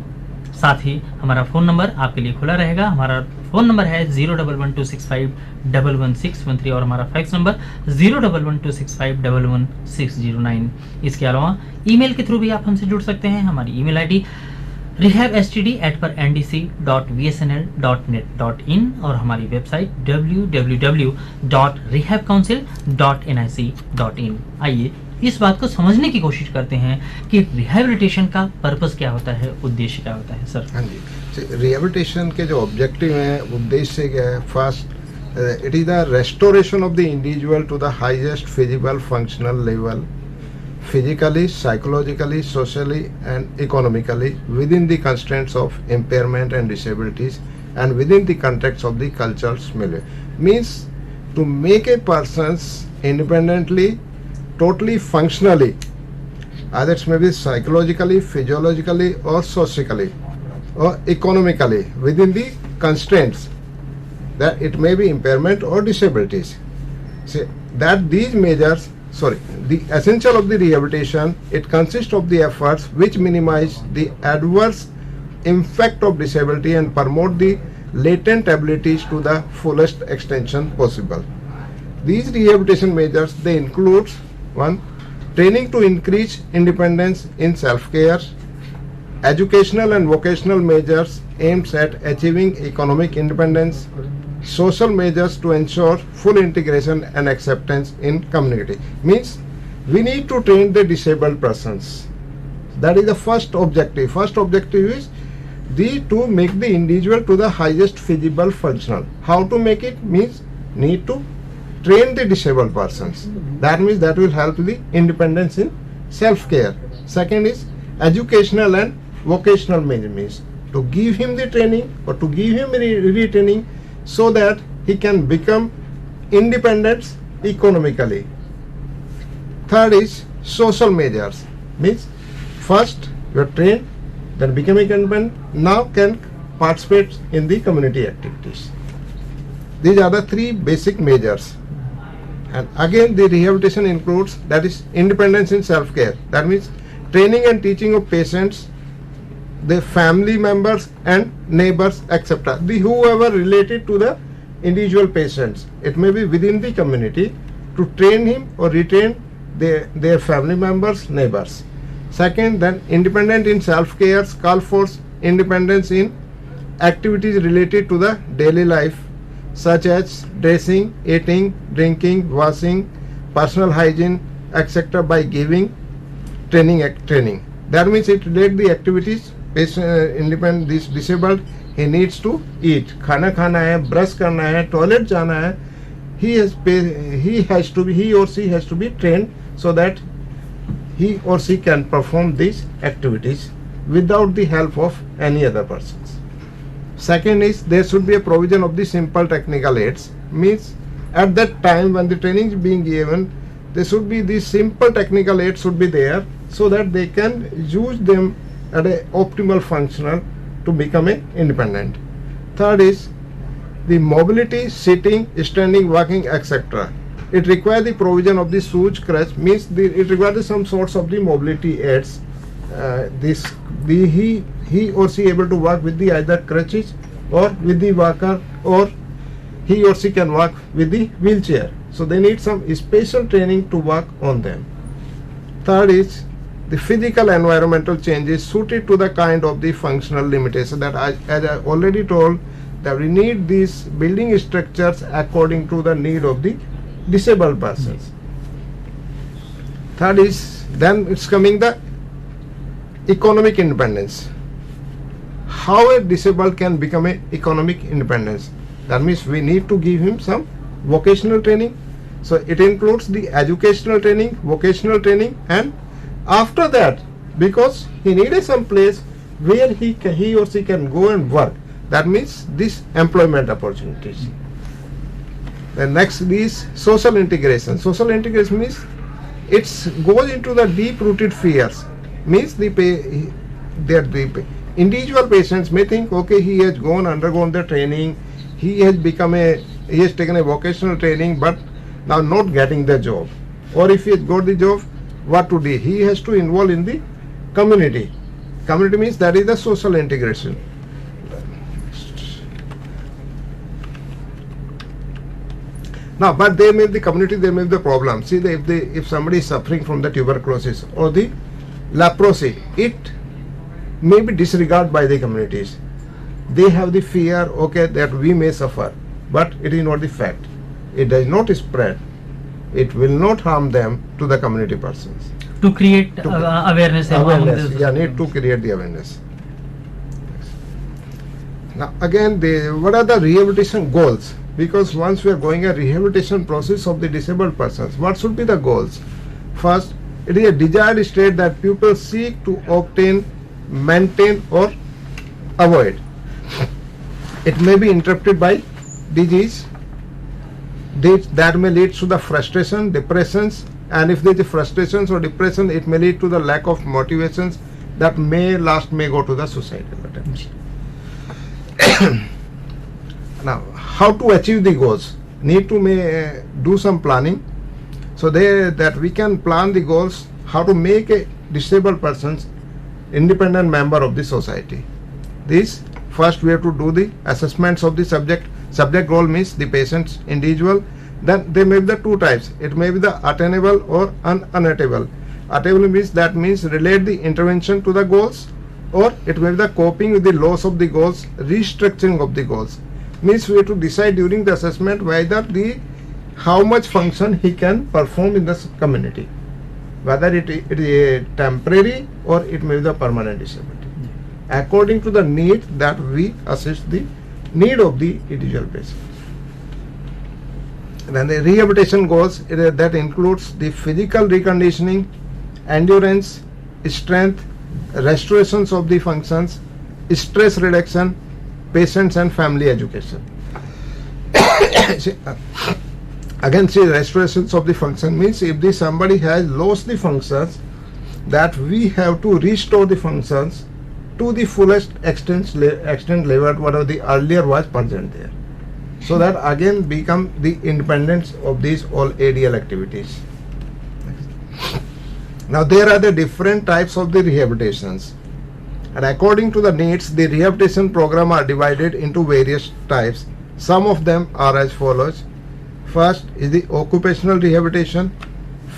साथ ही हमारा फ़ोन नंबर आपके लिए खुला रहेगा। हमारा फ़ोन नंबर है 01126511613 और हमारा फैक्स नंबर 01126511609। इसके अलावा ईमेल के थ्रू भी आप हमसे जुड़ सकते हैं। हमारी ईमेल आईडी rehabstd@ndc.vsnl.net.in और हमारी वेबसाइट www.rehabcouncil.nic.in। आइए इस बात को समझने की कोशिश करते हैं कि रिहैबिलिटेशन का पर्पस क्या होता है, उद्देश्य क्या होता है। सर, हाँ जी, रिहैबिलिटेशन के जो ऑब्जेक्टिव हैं, उद्देश्य क्या है? First, it is the restoration of the individual to the highest feasible functional level, physically, psychologically, socially and economically within the constraints of impairment and disabilities and within the context of the cultural milieu. Means to make a person's independently, totally functionally, either it may be psychologically, physiologically or socially or economically within the constraints that it may be impairment or disabilities. Say that these measures, the essential of the rehabilitation, it consists of the efforts which minimize the adverse effect of disability and promote the latent abilities to the fullest extension possible. These rehabilitation measures, they include: 1. Training to increase independence in self-care, educational and vocational measures aimed at achieving economic independence, social measures to ensure full integration and acceptance in community. Means we need to train the disabled persons. That is the first objective. First objective is to make the individual to the highest feasible functional. How to make it? Means need to train the disabled persons. That means that will help the independence in self-care. Second is educational and vocational means to give him the training or to give him retraining so that he can become independent economically. Third is social measures. Means first you are trained, then become independent, now can participate in the community activities. These are the three basic measures. And again the rehabilitation includes, that is independence in self-care. That means training and teaching of patients, the family members and neighbors, etc. The whoever related to the individual patients, it may be within the community, to train him or retrain their family members, neighbors. Second, then independent in self-care call for independence in activities related to the daily life, such as dressing, eating, drinking, washing, personal hygiene, etc. by giving training. That means it relates the activities. Independent, this disabled, he needs to eat, खाना खाना है, brush करना है, toilet जाना है, he or she has to be trained so that he or she can perform these activities without the help of any other persons. Second is there should be a provision of the simple technical aids. Means at that time when the training is being given, there should be these simple technical aids should be there so that they can use them at a optimal functional to become a independent. Third is the mobility, sitting, standing, walking, etc. It requires the provision of the shoes, crutch. Means it requires some sorts of the mobility aids. He or she able to walk with the either crutches or with the walker, or he or she can walk with the wheelchair. So they need some special training to work on them. Third is the physical environmental changes suited to the kind of the functional limitation, that as I already told, that we need these building structures according to the need of the disabled persons. Third is, then it's coming the economic independence. How a disabled can become a economic independence? That means we need to give him some vocational training. So it includes the educational training, vocational training, and after that, because he needed some place where he or she can go and work, that means this employment opportunities. Then next is social integration. Social integration means It goes into the deep-rooted fears. Means the individual patients may think, okay, he has undergone the training, he has taken a vocational training, but now not getting the job. Or if he has got the job, what to do? He has to involve in the community. Community means that is the social integration. Now, but they may the community, they may be the problem. See, if somebody is suffering from the tuberculosis or the leprosy, it may be disregarded by the communities. They have the fear, okay, that we may suffer, but it is not the fact. It does not spread. It will not harm them to the community persons. To create awareness. Yeah, need to create the awareness. Now, again, what are the rehabilitation goals? Because once we are going a rehabilitation process of the disabled persons, what should be the goals? First, it is a desired state that people seek to obtain, maintain or avoid. It may be interrupted by disease that may lead to the frustration, depressions, and if there is frustrations or depression, it may lead to the lack of motivations that may go to the suicidal attempts. Now, how to achieve the goals? Need to do some planning, so that we can plan the goals, how to make a disabled persons independent member of the society. This first we have to do the assessments of the subject. Subject role means the patient's individual. Then there may be the two types. It may be the attainable or unattainable. Attainable means relate the intervention to the goals, or it may be the coping with the loss of the goals, restructuring of the goals. Means we have to decide during the assessment whether how much function he can perform in the community, whether it is a temporary or it may be the permanent disability. According to the need that we assess the need of the individual patient. Then the rehabilitation goals, that includes the physical reconditioning, endurance, strength, restorations of the functions, stress reduction, patients and family education. Again, see, restorations of the function means if somebody has lost the functions, that we have to restore the functions to the fullest extent level whatever the earlier was present there, so that again become the independence of these all ADL activities. Now there are the different types of the rehabilitations, and according to the needs the rehabilitation program are divided into various types. Some of them are as follows. First is the occupational rehabilitation,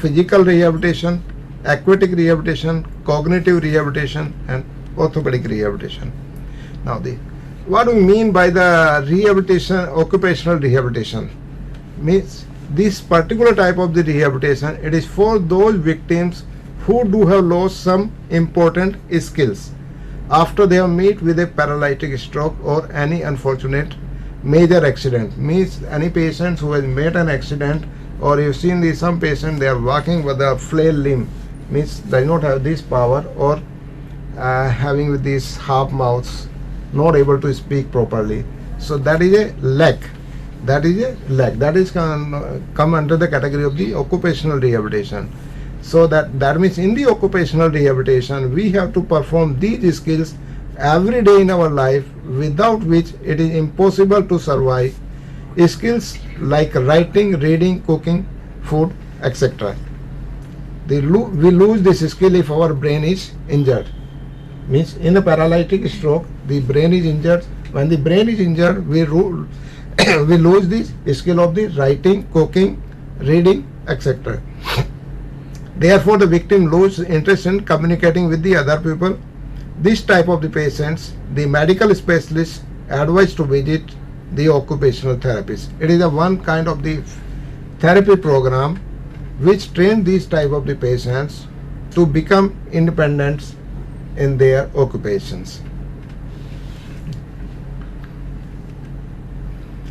physical rehabilitation, aquatic rehabilitation, cognitive rehabilitation and orthopedic rehabilitation. Now what do we mean by the rehabilitation, occupational rehabilitation? Means this particular type of the rehabilitation, it is for those victims who do have lost some important skills after they have met with a paralytic stroke or any unfortunate major accident. Means any patients who has met an accident, or you've seen some patients they are walking with a flail limb, means they not have this power, or having with these half mouths, not able to speak properly. So that is a leg. That is come under the category of the occupational rehabilitation. So that means in the occupational rehabilitation we have to perform these skills every day in our life, without which it is impossible to survive. Skills like writing, reading, cooking, food, etc. We lose this skill if our brain is injured. Means in a paralytic stroke the brain is injured. When the brain is injured, we lose the skill of the writing, cooking, reading, etc. Therefore the victim loses interest in communicating with the other people. This type of the patients, the medical specialists advise to visit the occupational therapist. It is a one kind of the therapy program which train these type of the patients to become independent in their occupations.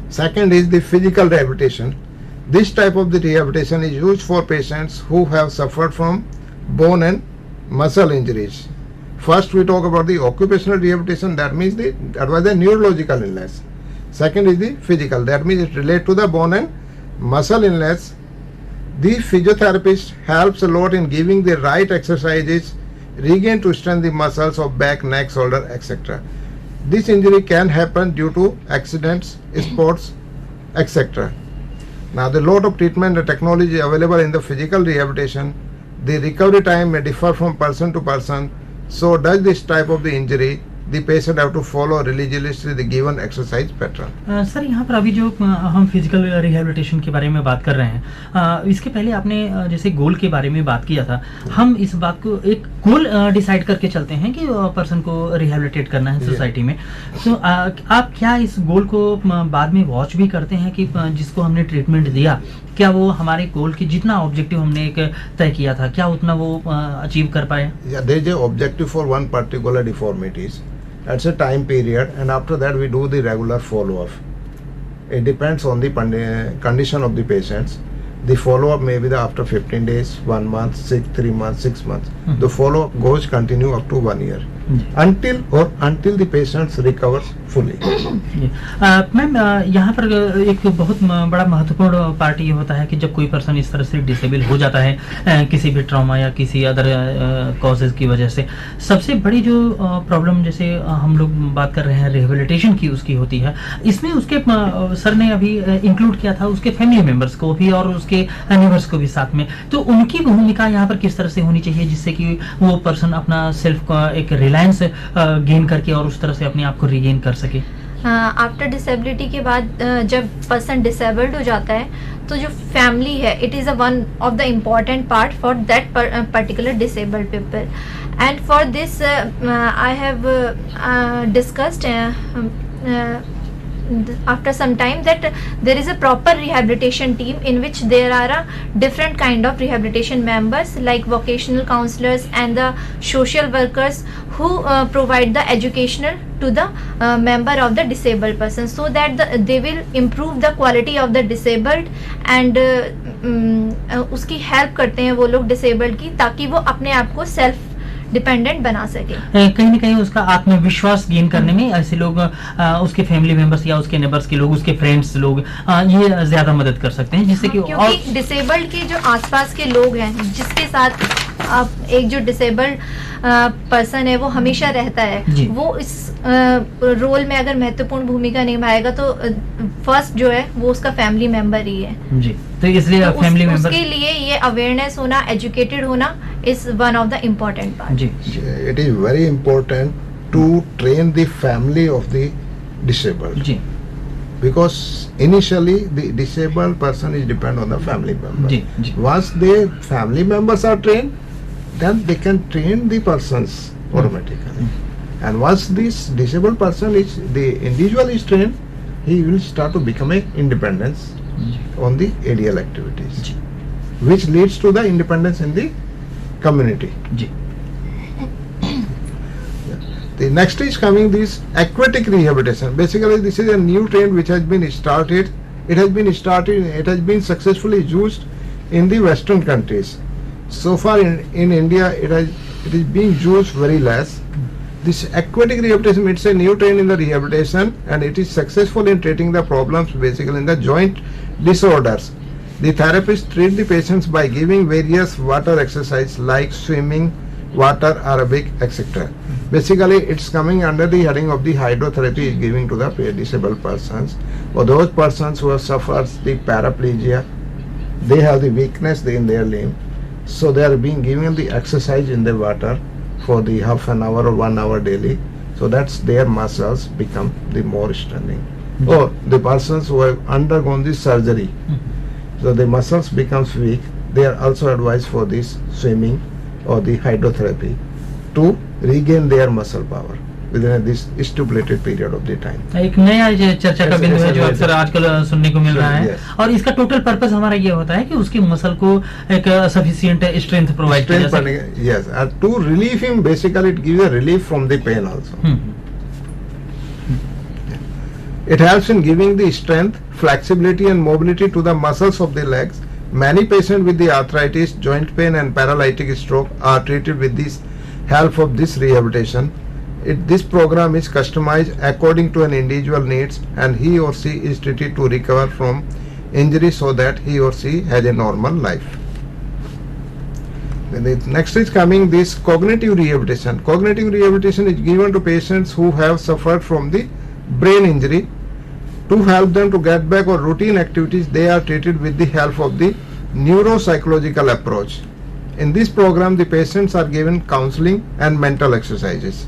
Second is the physical rehabilitation. This type of the rehabilitation is used for patients who have suffered from bone and muscle injuries. First we talk about the occupational rehabilitation, that means that was a neurological illness. Second is the physical, that means it relates to the bone and muscle illness. The physiotherapist helps a lot in giving the right exercises, regain to strengthen the muscles of back, neck, shoulder, etc. This injury can happen due to accidents, sports, etc. Now, the lot of treatment and technology available in the physical rehabilitation, the recovery time may differ from person to person. So, does this type of the injury, the patient have to follow religiously the given exercise pattern. Sir यहाँ पर अभी जो हम physical rehabilitation के बारे में बात कर रहे हैं, इसके पहले आपने जैसे गोल के बारे में बात किया था, हम इस बात को एक गोल डिसाइड करके चलते हैं कि पर्सन को रिहेबिलिटेट करना है सोसाइटी में, तो आप क्या इस गोल को बाद में वॉच भी करते हैं कि जिसको हमने ट्रीटमेंट दिया, क्या वो हमारे गोल की जितना ऑब्जेक्टिव हमने एक तय किया था, क्या उतना वो अचीव कर पाए? There is a objective for one particular deformities. That's a time period, and after that we do the regular follow-up. It depends on the condition of the patients. The follow-up may be after 15 days, 1 month, 3 months, 6 months. The follow-up goes continue up to 1 year until the patients recovers fully. Ma'am यहाँ पर एक बहुत बड़ा महत्वपूर्ण part ये होता है कि जब कोई पर्सन इस तरह से डिसेबल हो जाता है किसी भी ट्रॉमा या किसी अदर कॉजेज की वजह से, सबसे बड़ी जो प्रॉब्लम जैसे हम लोग बात कर रहे हैं रिहेबिलिटेशन की उसकी होती है, इसमें उसके सर ने अभी इंक्लूड किया था उसके फैमिली मेंबर्स को भी और उसके नेबर्स को भी साथ में, तो उनकी भूमिका यहाँ पर किस तरह से होनी चाहिए जिससे कि वो पर्सन अपना सेल्फ का एक रिलायंस गेन करके और उस तरह से अपने आप को रिगेन कर सके? आफ्टर डिसेबिलिटी के बाद जब पर्सन डिसेबल्ड हो जाता है तो जो फैमिली है, it is a one of the important part for that particular disabled people, and for this I have discussed after some time that there is a proper rehabilitation team in which there are a different kind of rehabilitation members like vocational counselors and the social workers who provide the educational to the member of the disabled person so that they will improve the quality of the disabled and उसकी help करते हैं वो लोग disabled की, ताकि वो अपने आप को सेल्फ डिपेंडेंट बना सके। कहीं ना कहीं उसका आत्मविश्वास गेन करने में ऐसे लोग उसके फैमिली मेंबर्स या उसके नेबर्स के लोग, उसके फ्रेंड्स लोग ये ज्यादा मदद कर सकते हैं, जिससे कि क्योंकि डिसेबल्ड के जो आसपास के लोग हैं जिसके साथ आप एक जो डिसेबल्ड पर्सन है वो हमेशा रहता है, वो इस रोल में अगर महत्वपूर्ण भूमिका निभाएगा तो फर्स्ट जो है वो उसका फैमिली मेंबर ही है जी, तो इसलिए फैमिली मेंबर उसके लिए ये अवेयरनेस होना, एजुकेटेड होना is one of the important part. जी, it is very important to train the family of the disabled जी, because initially the disabled person is depend on the family member. Once the family members are trained, then they can train the persons automatically. And once this disabled person is, the individual is trained, he will start to become a independence on the ADL activities, which leads to the independence in the community. The next is coming this aquatic rehabilitation. Basically, this is a new trend which has been started. It has been successfully used in the Western countries. So far in India, it is being used very less. This aquatic rehabilitation, it's a new trend in the rehabilitation, and it is successful in treating the problems basically in the joint disorders. The therapists treat the patients by giving various water exercises like swimming, water aerobic, etc. Basically, it's coming under the heading of the hydrotherapy is giving to the disabled persons, or those persons who have suffered the paraplegia, they have the weakness in their limb, so they are being given the exercise in the water for the half an hour or 1 hour daily, so that's their muscles become the more strengthening. Or the persons who have undergone this surgery, so the muscles becomes weak, they are also advised for this swimming or the hydrotherapy to regain their muscle power within this stipulated period of the time. एक नया चर्चा का बिंदु है जो अक्सर आजकल सुनने को मिल रहा है, और इसका टोटल पर्पस हमारा ये होता है कि उसकी मसल को एक सफिशिएंट स्ट्रेंथ प्रोवाइड किया जाए। Yes, and to relieve him, basically it gives a relief from the pain also. It helps in giving the strength, flexibility and mobility to the muscles of the legs. Many patients with the arthritis, joint pain and paralytic stroke are treated with this help of this rehabilitation. This program is customized according to an individual needs, and he or she is treated to recover from injury so that he or she has a normal life. Then next is coming this cognitive rehabilitation. Cognitive rehabilitation is given to patients who have suffered from the brain injury. To help them to get back on routine activities, they are treated with the help of the neuropsychological approach. In this program, the patients are given counseling and mental exercises.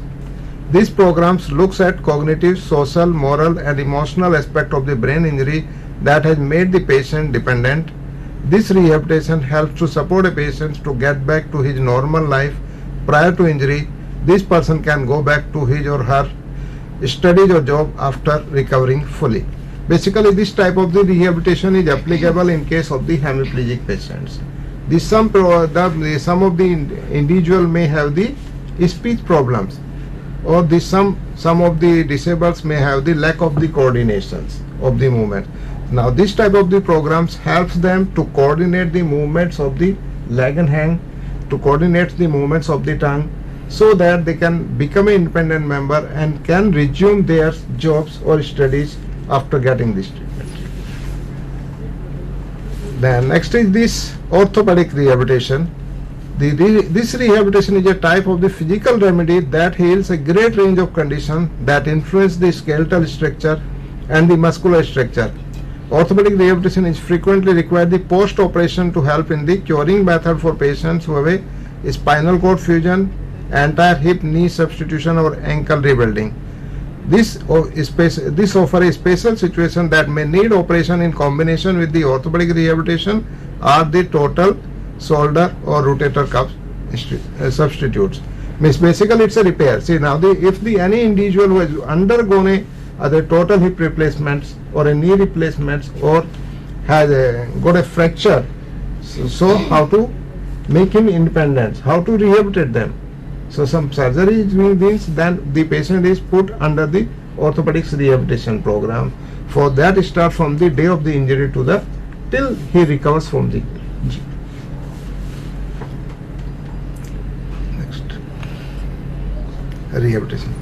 These programs looks at cognitive, social, moral and emotional aspect of the brain injury that has made the patient dependent. This rehabilitation helps to support a patient to get back to his normal life prior to injury. This person can go back to his or her studies or job after recovering fully. Basically, this type of the rehabilitation is applicable in case of the hemiplegic patients. Some of the individual may have the speech problems, or some of the disabled may have the lack of the coordinations of the movement. Now this type of the programs helps them to coordinate the movements of the leg and hand, to coordinate the movements of the tongue, so that they can become an independent member and can resume their jobs or studies after getting this treatment. Then next is this orthopedic rehabilitation. This rehabilitation is a type of the physical remedy that heals a great range of conditions that influence the skeletal structure and the muscular structure. Orthopedic rehabilitation is frequently required the post-operation to help in the curing method for patients who have a spinal cord fusion, entire hip knee substitution or ankle rebuilding. This offer a special situation that may need operation in combination with the orthopedic rehabilitation or the total shoulder or rotator cuff substitutes. Means basically it's a repair. See now any individual who has undergone a total hip replacements or a knee replacements or has got a fracture, so how to make him independent, how to rehabilitate them. So some surgery is doing this, then the patient is put under the orthopedics rehabilitation program. For that start from the day of the injury to the till he recovers from the next rehabilitation.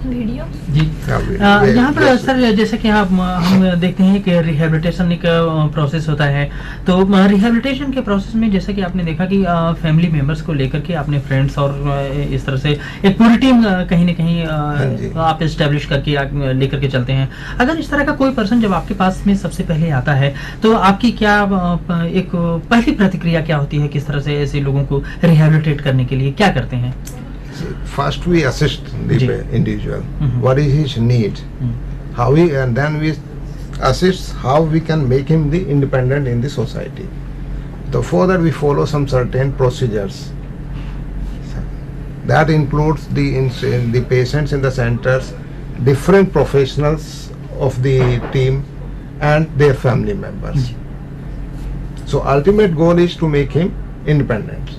Video जी यहाँ पर sir जैसे कि हम देखते हैं कि rehabilitation एक प्रोसेस होता है, तो रिहेबिलिटेशन के प्रोसेस में जैसे कि आपने देखा कि फैमिली मेंबर्स को लेकर के आपने फ्रेंड्स और इस तरह से एक पूरी टीम कहीं ना कहीं आप एस्टेब्लिश करके लेकर के चलते हैं। अगर इस तरह का कोई पर्सन जब आपके पास में सबसे पहले आता है तो आपकी क्या एक पहली प्रतिक्रिया क्या होती है, किस तरह से ऐसे लोगों को रिहेबिलिटेट करने के लिए क्या करते हैं? First we assist the individual, what is his need, how we, and then we assist how we can make him the independent in the society. So for that we follow some certain procedures. That includes the patients in the centers, different professionals of the team and their family members. So ultimate goal is to make him independent.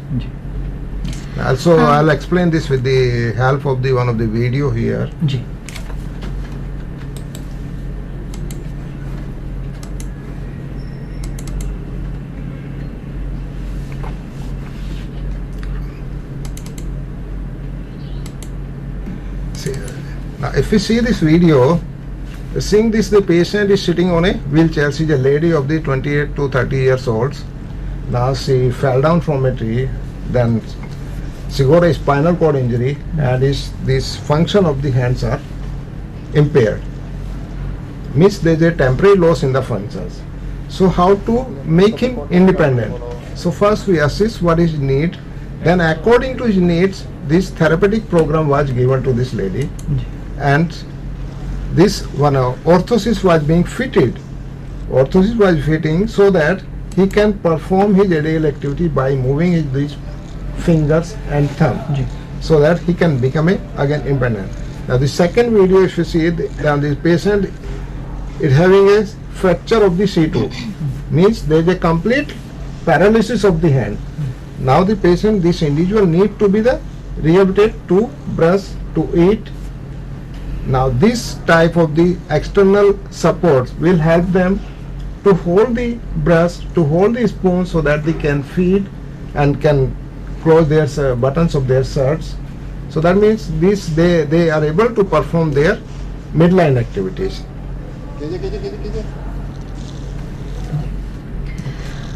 Also, I'll explain this with the help of the one of the video here. See, now if you see this video, seeing this, the patient is sitting on a wheelchair. She's a lady of the 28 to 30 years old. Now she fell down from a tree, then she got a spinal cord injury, and this function of the hands are impaired. Means there is a temporary loss in the functions. So how to make him independent? So first we assess what is need. Then according to his needs, this therapeutic program was given to this lady, and this one orthosis was being fitted. Orthosis was fitting so that he can perform his daily activity by moving these fingers and thumb, so that he can become again independent. Now the second video, if you see it, the patient is having a fracture of the C2, means there is a complete paralysis of the hand. Now the patient, this individual need to be rehabilitated to brush, to eat. Now this type of the external supports will help them to hold the brush, to hold the spoon, so that they can feed and can close their buttons of their shirts. So that means they are able to perform their midline activities.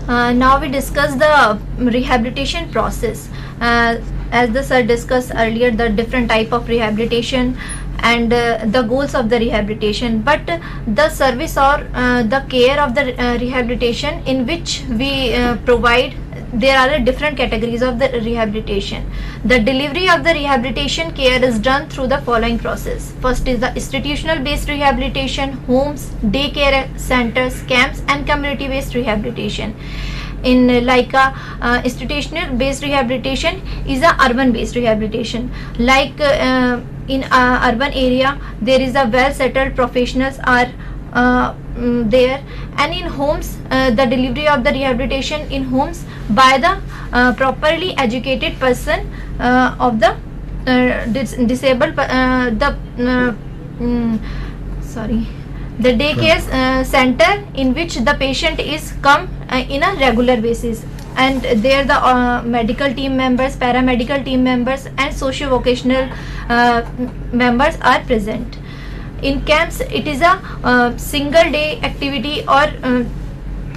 Now we discuss the rehabilitation process. As the sir discussed earlier, the different type of rehabilitation and the goals of the rehabilitation, but the service or the care of the rehabilitation in which we provide, there are different categories of the rehabilitation. The delivery of the rehabilitation care is done through the following process. First is the institutional based rehabilitation, homes, daycare centers, camps and community based rehabilitation. In institutional based rehabilitation is a urban based rehabilitation, like in urban area there is a well settled professionals are there, and in homes the delivery of the rehabilitation in homes by the properly educated person of the disabled the daycare center in which the patient is come in a regular basis, and there the medical team members, paramedical team members and socio-vocational members are present. In camps it is a single day activity or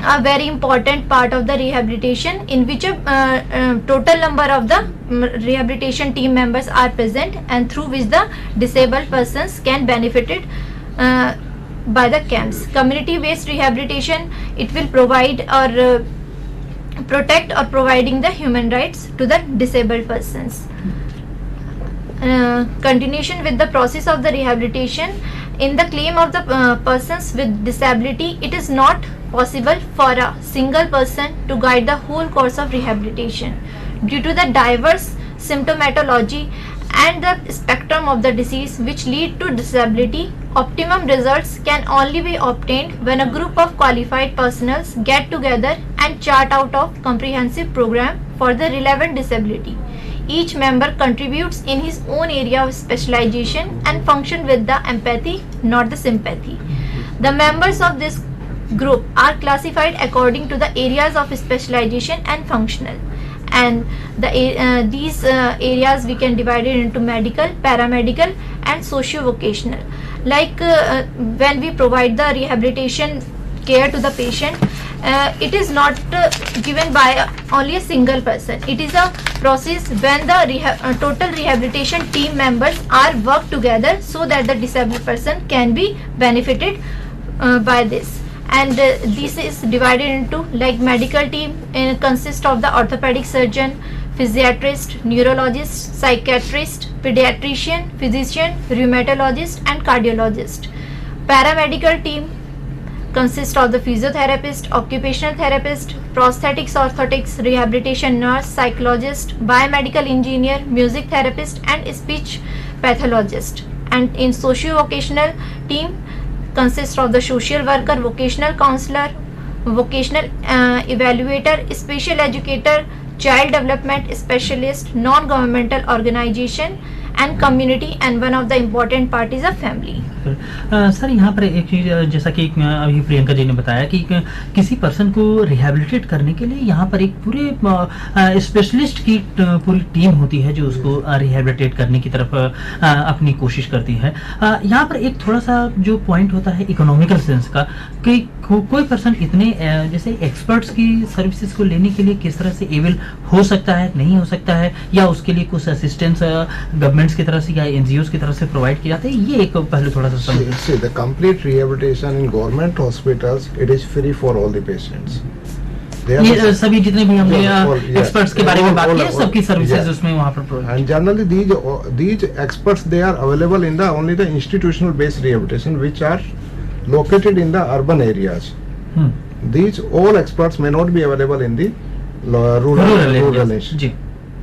a very important part of the rehabilitation in which a total number of the rehabilitation team members are present, and through which the disabled persons can benefit it by the camps. Community based rehabilitation, it will provide or protect or providing the human rights to the disabled persons. Continuation with the process of the rehabilitation. In the claim of the persons with disability, it is not possible for a single person to guide the whole course of rehabilitation due to the diverse symptomatology and the spectrum of the disease which lead to disability. Optimum results can only be obtained when a group of qualified personnel get together and chart out a comprehensive program for the relevant disability. Each member contributes in his own area of specialization and function with the empathy, not the sympathy. The members of this group are classified according to the areas of specialization and functional, and these areas we can divide it into medical, paramedical and socio-vocational. Like when we provide the rehabilitation care to the patient, it is not given by only a single person. It is a process when the total rehabilitation team members are work together so that the disabled person can be benefited by this. And this is divided into, like, medical team consists of the orthopedic surgeon, physiatrist, neurologist, psychiatrist, pediatrician, physician, rheumatologist and cardiologist. Paramedical team consists of the physiotherapist, occupational therapist, prosthetics, orthotics, rehabilitation nurse, psychologist, biomedical engineer, music therapist and speech pathologist. And in socio-vocational team consists of the social worker, vocational counselor, vocational evaluator, special educator, child development specialist, non-governmental organization and community, and one of the important part is a family. Sir यहाँ पर एक चीज़, जैसा कि अभी प्रियंका जी ने बताया कि किसी पर्सन को रिहेबिलिटेट करने के लिए यहाँ पर एक पूरे स्पेशलिस्ट की पूरी टीम होती है जो उसको रिहेबिलिटेट करने की तरफ अपनी कोशिश करती है। यहाँ पर एक थोड़ा सा जो पॉइंट होता है इकोनॉमिकल सेंस का, कि कोई पर्सन इतने जैसे एक्सपर्ट्स की सर्विसेज को लेने के लिए किस तरह से एबल हो सकता है, नहीं हो सकता है, या उसके लिए कुछ असिस्टेंस गवर्नमेंट्स की तरफ से या एनजीओज की तरफ से प्रोवाइड किए जाते हैं, ये एक पहलू थोड़ा सा समझिए। See, the complete rehabilitation in government hospitals, it is free for all the patients. ये सभी जितने भी हमने एक्सपर्ट्स के बारे में बात की है, सबकी सर्विसेज उसमें वहाँ पर provide. And generally these experts, they are available in the only the institutional based rehabilitation which are located in the urban areas. These all experts may not be available in the rural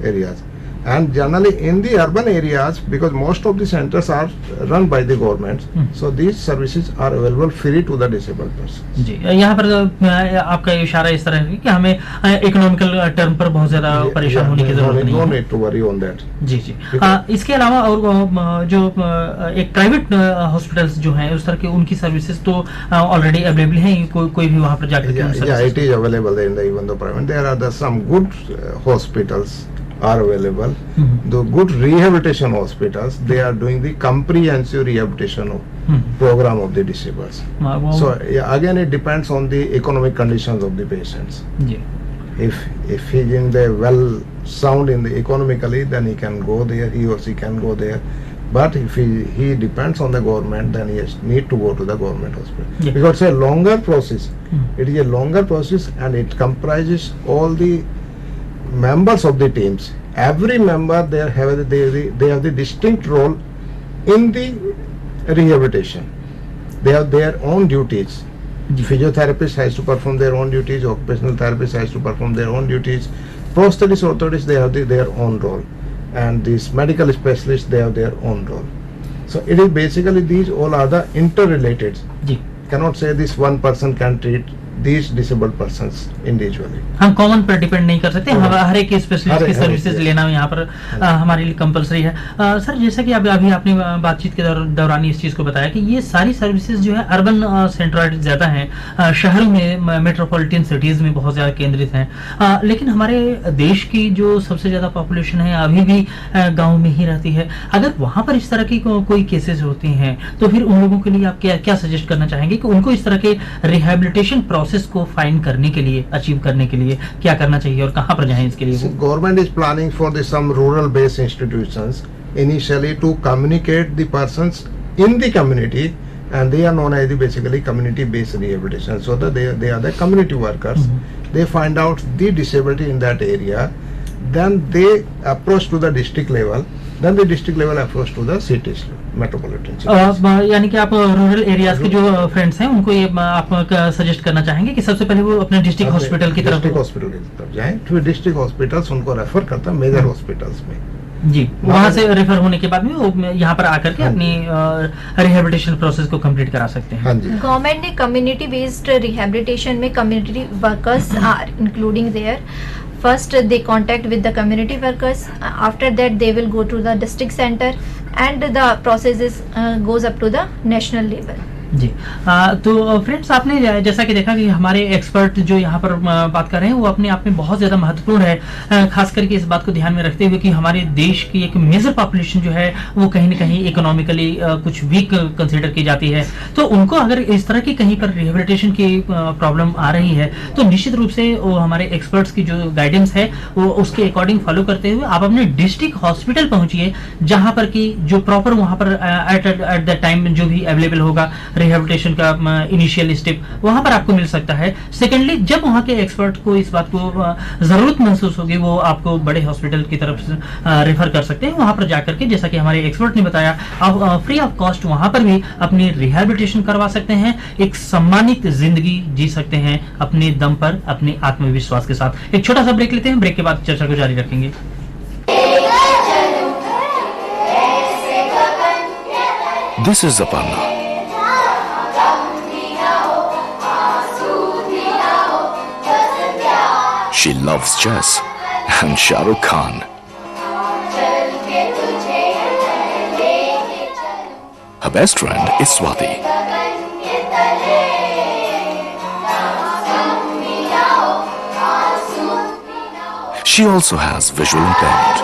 areas. And generally in the urban areas, because most of the centers are run by the government, so these services are available free to the disabled persons. जी, यहाँ पर आपका इशारा इस तरह है कि हमें economical term पर बहुत ज्यादा परेशान होने की जरूरत नहीं है। No need to worry on that. जी जी। इसके अलावा और जो एक प्राइवेट हॉस्पिटल्स जो हैं उस तरह के, उनकी सर्विसेज तो ऑलरेडी अवेलेबल हैं, कोई भी वहाँ पर जाकर Yeah, it is available in the even the private. There are some good hospitals are available. The good rehabilitation hospitals, they are doing the comprehensive rehabilitation program of the disabled. So yeah, again it depends on the economic conditions of the patients. जी If he is in the well sound in the economically, then he can go there, he or she can go there. But if he depends on the government, then he has need to go to the government hospital. Yeah. Because it's a longer process. It is a longer process, and it comprises all the members of the teams. Every member they have the distinct role in the rehabilitation. They have their own duties. Physiotherapist has to perform their own duties. Occupational therapist has to perform their own duties. Prosthetist, orthotist, they have their own role, and these medical specialists, they have their own role. So it is basically these all are the interrelated. जी Cannot say this one person can treat these disabled persons individually. हम common पर depend नहीं कर सकते, हर एक specialist की services लेना यहाँ पर हमारे लिए कंपलसरी है। सर जैसा कि अभी आपने बातचीत के दौरान इस चीज को बताया कि ये सारी सर्विसेज जो है अर्बन सेंट्रोइड ज्यादा हैं, शहरों में मेट्रोपॉलिटन सिटीज में बहुत ज्यादा केंद्रित हैं, लेकिन हमारे देश की जो सबसे ज्यादा पॉपुलेशन है अभी भी गाँव में ही रहती है। अगर वहां पर इस तरह की कोई केसेस होती हैं तो फिर उन लोगों के लिए आप क्या सजेस्ट करना चाहेंगे कि उनको इस तरह के रिहेबिलिटेशन प्रोसेस को फाइंड करने के लिए, अचीव करने के लिए क्या करना चाहिए और कहां पर जाएं इसके लिए? Government is planning for some rural based institutions initially to communicate the persons in the community, and they are known as basically community based rehabilitation. So that they are the community workers. They find out the disability in that area, then they approach to the district level, then the district level approach to the cities, metropolitan cities. यानी कि आप rural areas के जो friends हैं उनको ये आप suggest करना चाहेंगे कि सबसे पहले वो अपने डिस्ट्रिक्ट हॉस्पिटल की तरफ जाएं, फिर डिस्ट्रिक्ट हॉस्पिटल्स उनको रेफर करता है मेजर हॉस्पिटल्स में। जी वहां से रेफर होने के बाद में वो यहाँ पर आकर के अपनी रिहेबिलिटेशन प्रोसेस को कंप्लीट करा सकते हैं। हाँ जी। गवर्नमेंट ने कम्युनिटी बेस्ड रिहेबिलिटेशन में community workers are including there. First they contact with the community workers, after that they will go to the district center, and the process is goes up to the national level. जी तो friends आपने जैसा कि देखा कि हमारे expert जो यहाँ पर बात कर रहे हैं वो अपने आप में बहुत ज्यादा महत्वपूर्ण है, खास करके इस बात को ध्यान में रखते हुए कि हमारे देश की एक मेजर पॉपुलेशन जो है वो कहीं ना कहीं इकोनॉमिकली कुछ वीक कंसीडर की जाती है। तो उनको अगर इस तरह की कहीं पर रिहेबिलिटेशन की प्रॉब्लम आ रही है तो निश्चित रूप से वो हमारे एक्सपर्ट्स की जो गाइडेंस है वो उसके अकॉर्डिंग फॉलो करते हुए आप अपने डिस्ट्रिक्ट हॉस्पिटल पहुंचिए, जहां पर की जो प्रॉपर वहां पर एट द टाइम जो भी अवेलेबल होगा रिहेबिलिटेशन का इनिशियल स्टेप वहां पर आपको मिल सकता है। सेकेंडली जब वहां के एक्सपर्ट को इस बात को जरूरत महसूस होगी वो आपको बड़े हॉस्पिटल की तरफ से रेफर कर सकते हैं। वहां पर जाकर के जैसा कि हमारे एक्सपर्ट ने बताया आप फ्री ऑफ कॉस्ट वहां पर भी अपनी रिहेबिलिटेशन करवा सकते हैं, एक सम्मानित जिंदगी जी सकते हैं अपने दम पर, अपने आत्मविश्वास के साथ। एक छोटा सा ब्रेक लेते हैं, ब्रेक के बाद चर्चा को जारी रखेंगे। This is Aparna. She loves chess and Shah Rukh Khan. Her best friend is Swati. She also has visual impairment.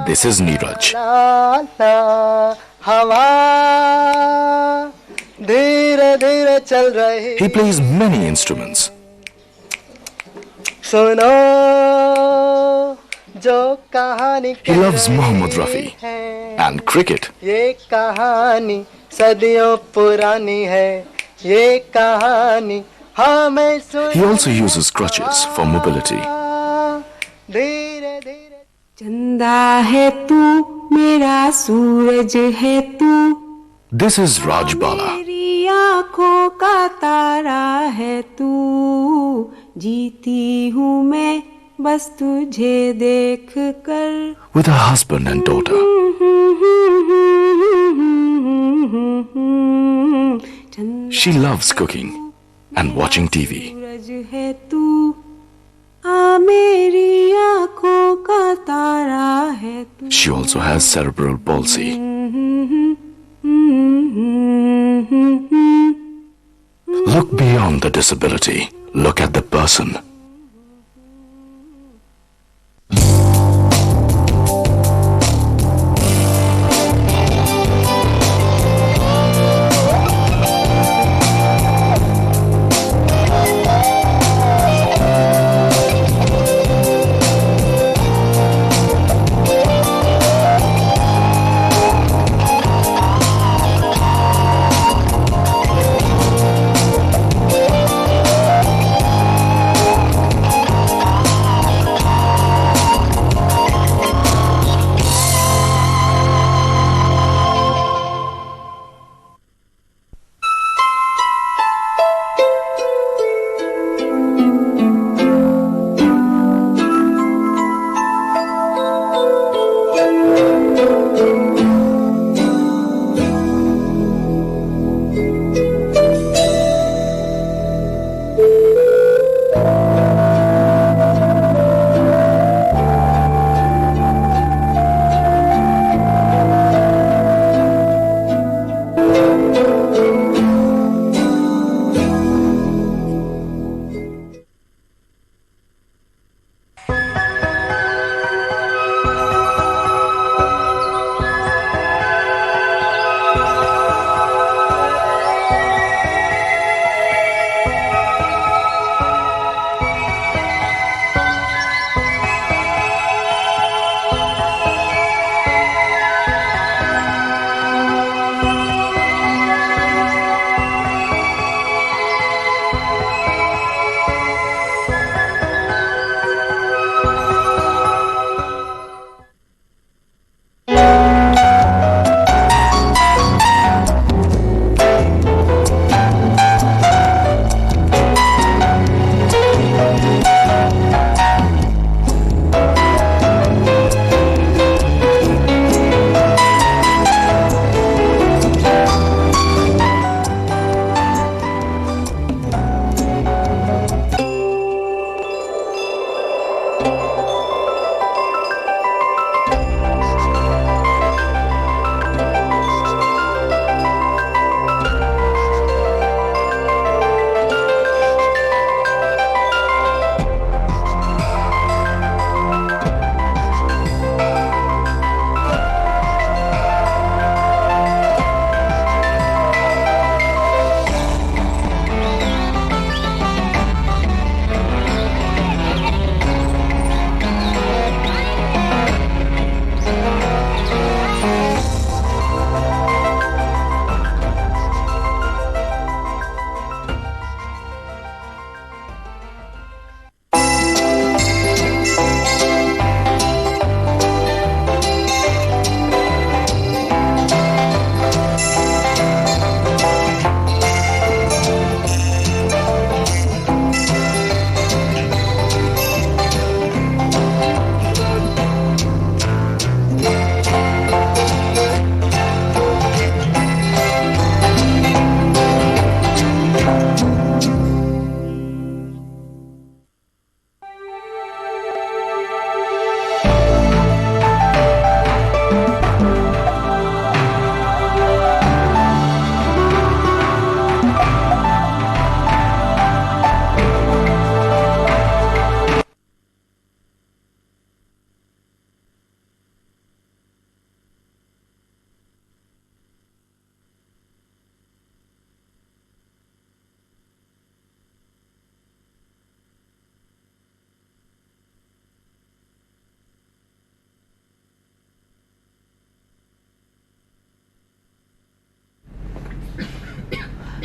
This is Neeraj. He plays many instruments. He loves Mohammad Rafi and cricket. He also uses crutches for mobility. चंदा है तू मेरा सूरज है तू, This is Raj Bala. मेरी आँखों का तारा है तू, जीती हूँ मैं बस तुझे देख कर। With her husband and daughter. She loves cooking and watching TV. सूरज है तू, आ मेरी आँखों का तारा है तू। She also has cerebral palsy. Look beyond the disability. Look at the person.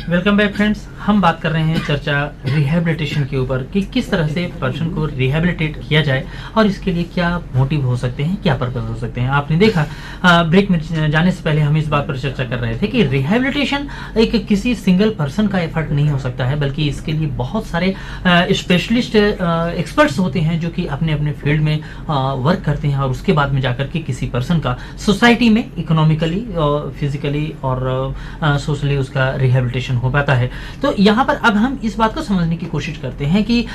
Welcome back friends. हम बात कर रहे हैं चर्चा रिहैबिलिटेशन के ऊपर कि किस तरह से पर्सन को रिहैबिलिटेट किया जाए और इसके लिए क्या मोटिव हो सकते हैं, क्या पर्पस हो सकते हैं। आपने देखा ब्रेक में जाने से पहले हम इस बात पर चर्चा कर रहे थे कि रिहैबिलिटेशन एक किसी सिंगल पर्सन का एफर्ट नहीं हो सकता है, बल्कि इसके लिए बहुत सारे स्पेशलिस्ट एक्सपर्ट्स होते हैं जो कि अपने अपने फील्ड में वर्क करते हैं और उसके बाद में जाकर के किसी पर्सन का सोसाइटी में इकोनॉमिकली, फिजिकली और सोशली उसका रिहैबिलिटेशन हो पाता है। तो यहाँ पर अब हम इस बात को समझने की कोशिश करते हैं कि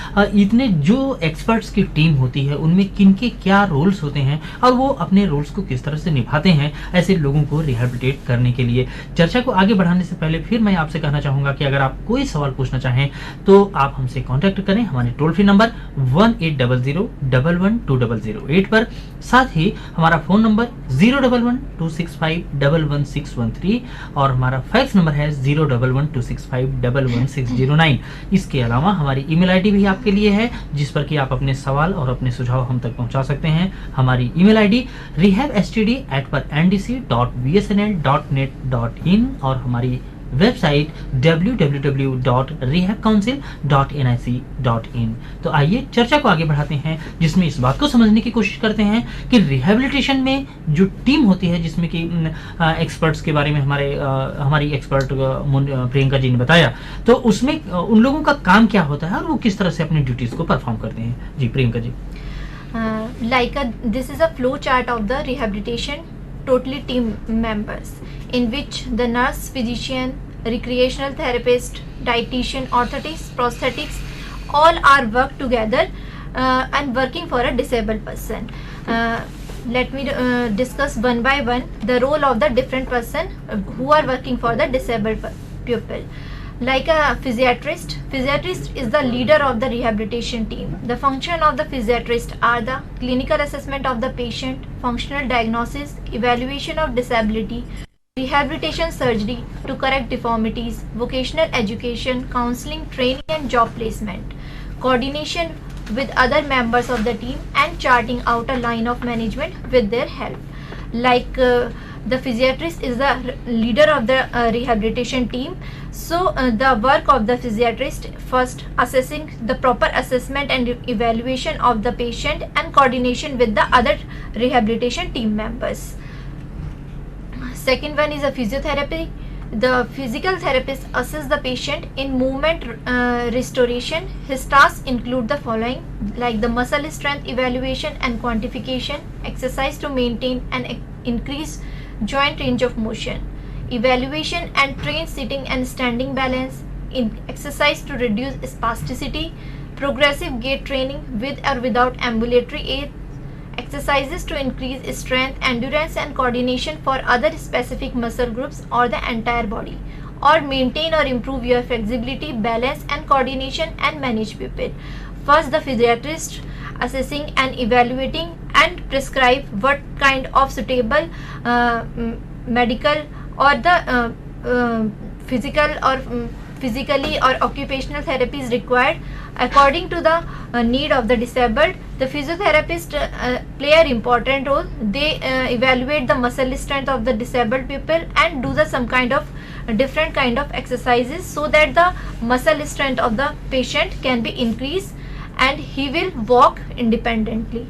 इतने जो एक्सपर्ट्स की टीम होती है उनमें किनके क्या रोल्स होते हैं और वो अपने रोल्स को किस तरह से निभाते हैं ऐसे लोगों को रिहेबिलिटेट करने के लिए। चर्चा को आगे बढ़ाने से पहले फिर मैं आपसे कहना चाहूँगा कि अगर आप कोई सवाल पूछना चाहें तो आप हमसे कॉन्टैक्ट करें हमारे टोल फ्री नंबर 1800112008 पर, साथ ही हमारा फ़ोन नंबर 01126511613 और हमारा फैक्स नंबर है 01126511609। इसके अलावा हमारी ईमेल आईडी भी आपके लिए है जिस पर कि आप अपने सवाल और अपने सुझाव हम तक पहुंचा सकते हैं। हमारी ईमेल आईडी rehabstd@ndc.bsnl.net.in और हमारी वेबसाइट www.rehabcouncil.nic.in। तो आइए चर्चा को आगे बढ़ाते हैं जिसमें इस बात को समझने की कोशिश करते हैं कि रिहेबिलिटेशन में जो टीम होती है जिसमें कि एक्सपर्ट्स के बारे में हमारी एक्सपर्ट प्रियंका जी ने बताया, तो उसमें उन लोगों का काम क्या होता है और वो किस तरह से अपनी ड्यूटीज को परफॉर्म करते हैं। जी Priyanka ji. This is a flow chart of the rehabilitation totally team members in which the nurse, physician, recreational therapist, dietitian, orthotist, prosthetics all are work together and working for a disabled person. Let me discuss one by one the role of the different person who are working for the disabled pupil. Like a physiatrist is the leader of the rehabilitation team. The function of the physiatrist are the clinical assessment of the patient, functional diagnosis, evaluation of disability, rehabilitation surgery to correct deformities, vocational education, counseling, training and job placement, coordination with other members of the team and charting out a line of management with their help. Like the physiatrist is the leader of the rehabilitation team. So the work of the physiatrist, first assessing the proper assessment and evaluation of the patient and coordination with the other rehabilitation team members. Second one is a physiotherapy. The physical therapist assesses the patient in movement restoration. His tasks include the following, like the muscle strength evaluation and quantification, exercise to maintain and increase joint range of motion, evaluation and train sitting and standing balance, exercise to reduce spasticity, progressive gait training with or without ambulatory aid, exercises to increase strength, endurance and coordination for other specific muscle groups or the entire body, or maintain or improve your flexibility, balance and coordination and manage pupil. First, the physiatrist assessing and evaluating and prescribe what kind of suitable medical or the physically or occupational therapy is required according to the need of the disabled. The physiotherapist play an important role. They evaluate the muscle strength of the disabled people and do some kind of different kind of exercises so that the muscle strength of the patient can be increased and he will walk independently.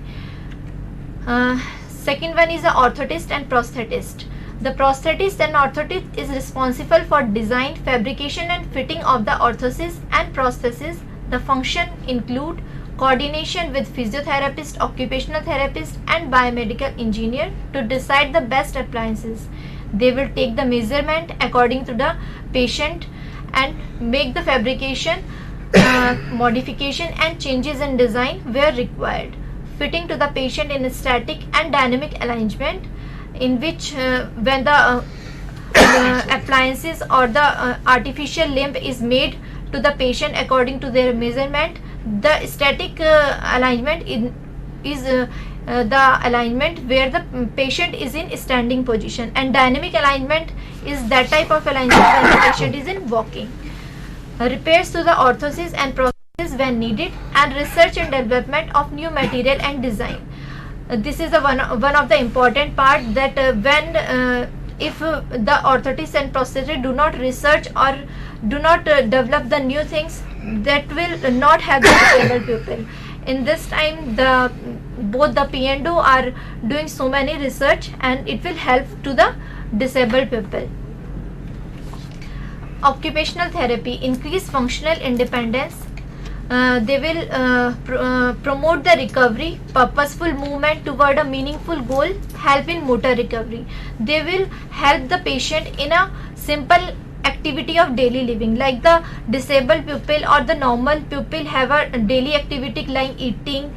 Second one is the orthotist and prosthetist. The prosthetist and orthotist is responsible for design, fabrication and fitting of the orthosis and prosthesis. The function include coordination with physiotherapist, occupational therapist and biomedical engineer to decide the best appliances. They will take the measurement according to the patient and make the fabrication, modification and changes in design where required. Fitting to the patient in static and dynamic alignment, in which when the appliances or the artificial limb is made to the patient according to their measurement. The static alignment is the alignment where the patient is in standing position, and dynamic alignment is that type of alignment when the patient is in walking. Repairs to the orthosis and prosthesis when needed, and research and development of new material and design. This is one of the important part that when if the orthotists and prosthetists do not research or do not develop the new things, that will not help the disabled people. In this time, both the P&O are doing so many research and it will help to the disabled people. Occupational therapy increase functional independence. They will promote the recovery, purposeful movement toward a meaningful goal, help in motor recovery. They will help the patient in a simple activity of daily living, like the disabled pupil or the normal pupil have a daily activity like eating,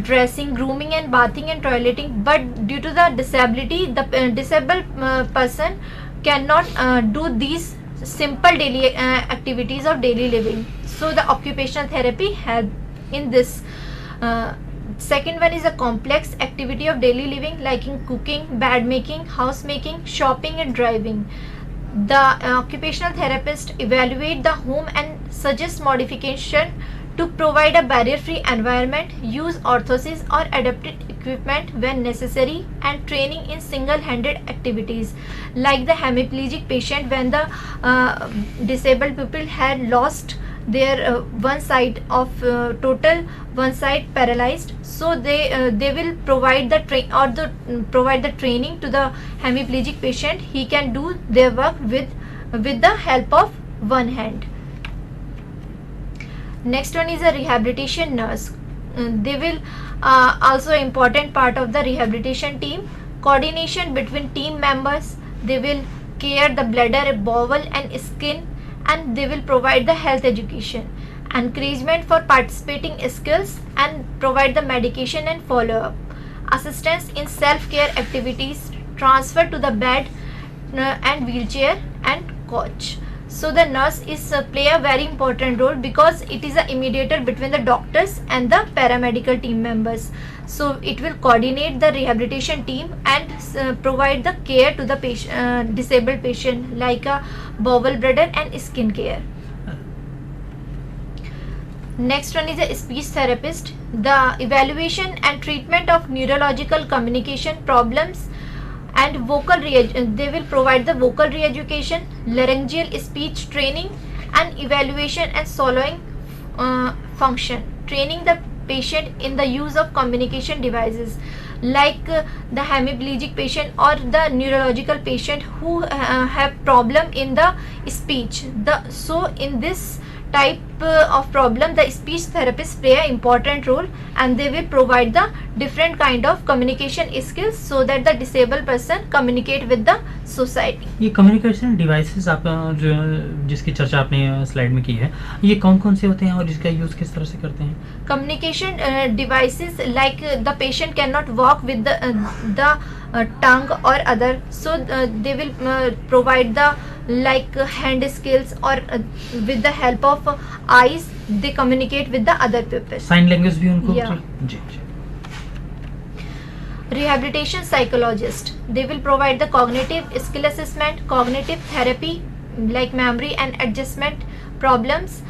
dressing, grooming and bathing and toileting, but due to the disability the disabled person cannot do these simple daily activities of daily living. So the occupational therapy help in this. Second one is a complex activity of daily living like in cooking, bed making, house making, shopping and driving. The occupational therapist evaluate the home and suggest modification to provide a barrier-free environment, use orthosis or adapted equipment when necessary, and training in single-handed activities like the hemiplegic patient when the disabled pupil had lost their one side of total one side paralyzed, so they will provide the provide the training to the hemiplegic patient. He can do their work with the help of one hand. Next one is a rehabilitation nurse. They will also important part of the rehabilitation team. Coordination between team members. They will care the bladder, bowel and skin, and they will provide the health education, encouragement for participating skills, and provide the medication and follow-up, assistance in self-care activities, transfer to the bed and wheelchair and coach. So the nurse is play a very important role because it is a mediator between the doctors and the paramedical team members. So it will coordinate the rehabilitation team and provide the care to the patient, disabled patient like a bowel, bladder and skin care. Next one is a speech therapist. The evaluation and treatment of neurological communication problems and vocal they will provide the vocal re-education, laryngeal speech training and evaluation and swallowing function, training the patient in the use of communication devices like the hemiplegic patient or the neurological patient who have problem in the speech. So in this type of problem the speech therapist play an important role and they will provide the different kind of communication skills so that the disabled person communicate with the society. ये communication devices आप जो जिसकी चर्चा आपने slide में की है, ये कौन कौन से होते हैं और इसका यूज किस तरह से करते हैं? Communication devices like the patient cannot walk with the tongue or other, so they will provide the like hand skills or with the help of eyes they communicate with the other people. Sign language भी उनको Yeah. Ji ji. Rehabilitation psychologist, they will provide the cognitive skill assessment, cognitive therapy like memory and adjustment problems,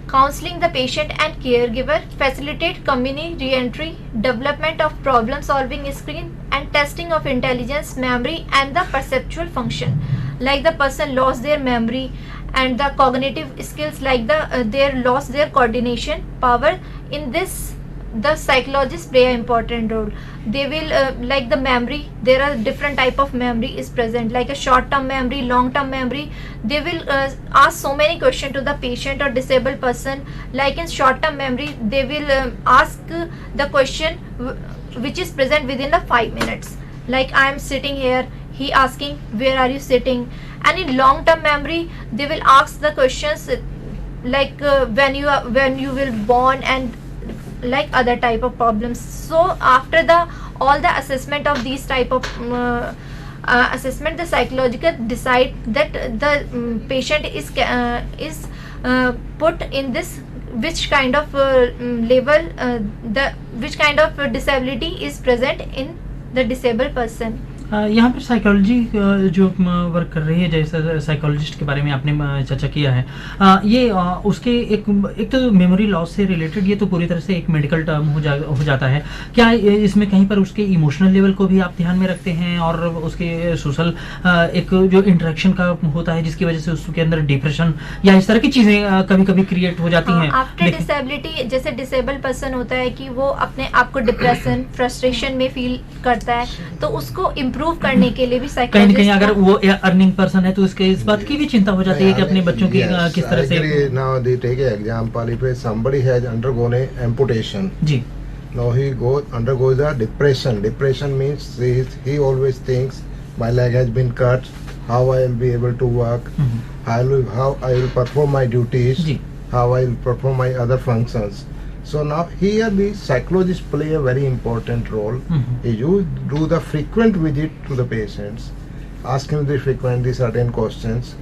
counseling the patient and caregiver, facilitate community re-entry, development of problem solving skill and testing of intelligence, memory and the perceptual function like the person lost their memory and the cognitive skills like they lost their coordination power. In this the psychologists play an important role. They will like the memory, there are different type of memory is present like a short term memory, long term memory. They will ask so many questions to the patient or disabled person. Like in short term memory they will ask the question which is present within the 5 minutes, like I am sitting here, he asking where are you sitting. And in long term memory they will ask the questions like when you will born and like other type of problems. So after all the assessment of these type of assessment, the psychological decide that the patient is put in this which kind of level which kind of disability is present in the disabled person. यहाँ पर psychology जो work कर रही है, जैसे psychologist के बारे में आपने चर्चा किया है, ये उसके एक तो मेमोरी लॉस से रिलेटेड, ये तो पूरी तरह से एक मेडिकल टर्म हो जाता है. क्या इसमें कहीं पर उसके इमोशनल लेवल को भी आप ध्यान में रखते हैं और उसके सोशल एक जो इंटरेक्शन का होता है जिसकी वजह से उसके अंदर डिप्रेशन या इस तरह की चीजें कभी कभी क्रिएट हो जाती हैं? आफ्टर डिसेबिलिटी जैसे डिसेबल्ड पर्सन होता है कि वो अपने आप को डिप्रेशन फ्रस्ट्रेशन में फील करता है, तो उसको इम्प्रूव करने के लिए भी कहीं ना कहीं अगर वो अर्निंग पर्सन है तो इसके इस बात की भी चिंता हो जाती है कि अपने बच्चों की किस तरह से. Now they take an example, if somebody has undergone a amputation, ji, now he undergoes a depression. Depression means he always thinks my leg has been cut, how I will be able to work, how I will perform my duties, ji. how I will perform my other functions. So now here the psychologists play a very important role. You do the frequent visit to the patients, ask him the certain questions,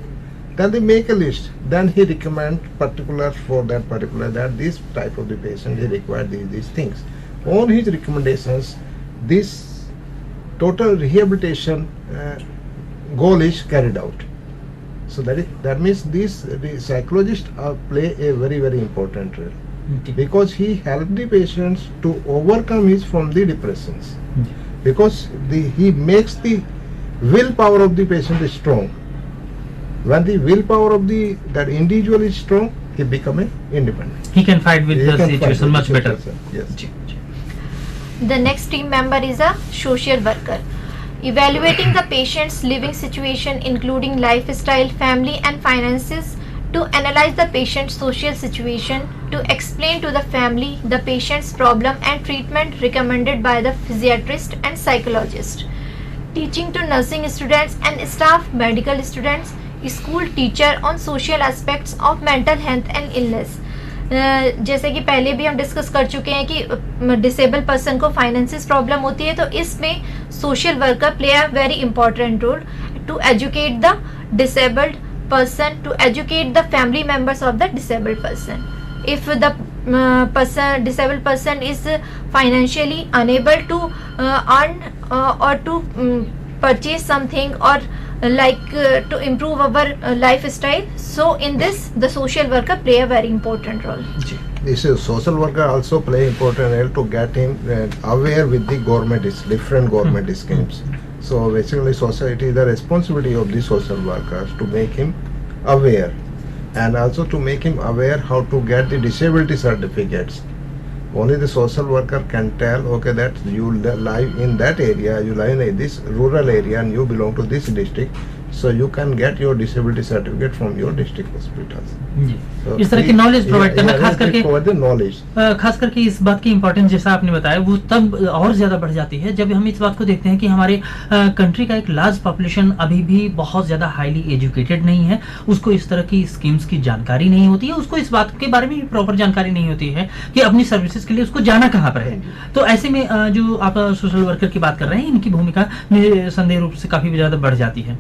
then they make a list. Then he recommend particular for that particular, that this type of the patient he required these things. On his recommendations, this total rehabilitation goal is carried out. So that means the psychologist play a very important role, because he helped the patients to overcome from the depressions, because he makes the willpower of the patient strong. When the willpower of that individual is strong, he become independent. He can fight with the situation much better. Yes. Ji. The next team member is a social worker. Evaluating the patient's living situation, including lifestyle, family and finances, to analyze the patient's social situation, to explain to the family the patient's problem and treatment recommended by the physiatrist and psychologist. Teaching to nursing students and staff, medical students, school teacher on social aspects of mental health and illness. जैसे कि पहले भी हम discuss कर चुके हैं कि disable person को फाइनेंसिस प्रॉब्लम होती है, तो इसमें social worker play a very important role to educate the disabled person, to educate the family members of the disabled person. If the disabled person is financially unable to earn or to purchase something, or to improve our lifestyle, so in this the social worker play a very important role. This is social worker also play important role to get him aware with the different government schemes. So basically society is the responsibility of the social workers to make him aware, and also to make him aware how to get the disability certificates. Only the social worker can tell, okay, that you live in that area, you live in this rural area and you belong to this district, so you can get your disability certificate from your district hospitals. So इस तरह की knowledge provide करना, खास करके इस बात की importance जैसा आपने बताया वो तब और ज्यादा बढ़ जाती है जब हम इस बात को देखते हैं कि हमारे कंट्री का एक लार्ज पॉपुलेशन अभी भी बहुत ज्यादा हाईली एजुकेटेड नहीं है, उसको इस तरह की स्कीम्स की जानकारी नहीं होती है, उसको इस बात के बारे में भी प्रॉपर जानकारी नहीं होती है कि अपनी सर्विसेज के लिए उसको जाना कहाँ पर है। तो ऐसे में जो आप सोशल वर्कर की बात कर रहे हैं, इनकी भूमिका निसंदेह रूप से काफी ज्यादा बढ़ जाती है।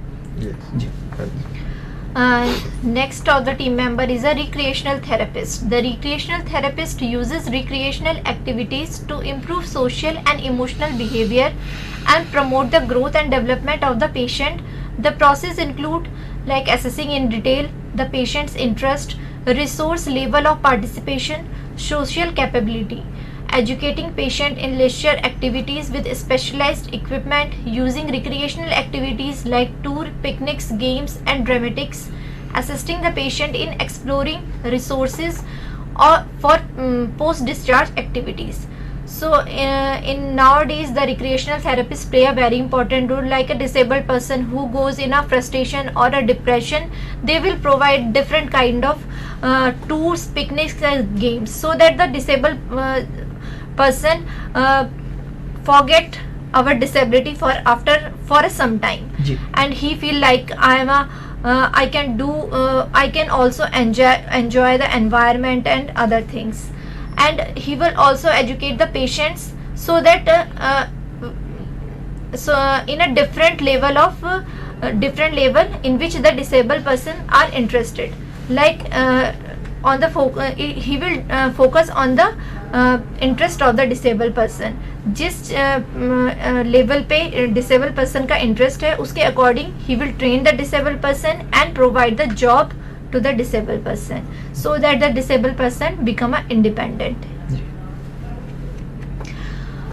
Next of the team member is a recreational therapist. The recreational therapist uses recreational activities to improve social and emotional behavior and promote the growth and development of the patient. The process include assessing in detail the patient's interest, resource level of participation, social capability, educating patient in leisure activities with specialized equipment, using recreational activities like tour, picnics, games and dramatics, assisting the patient in exploring resources or for post-discharge activities. So in nowadays the recreational therapists play a very important role. Like a disabled person who goes in a frustration or a depression, they will provide different kind of tours, picnics and games, so that the disabled person forget our disability for some time, and he feel like I can also enjoy the environment and other things. And he will also educate the patients so that in a different level in which the disabled person are interested. On the he will focus on the interest of the disabled person. जिस level पे disabled person का interest है, उसके according he will train the disabled person and provide the job to the disabled person, so that the disabled person become a independent.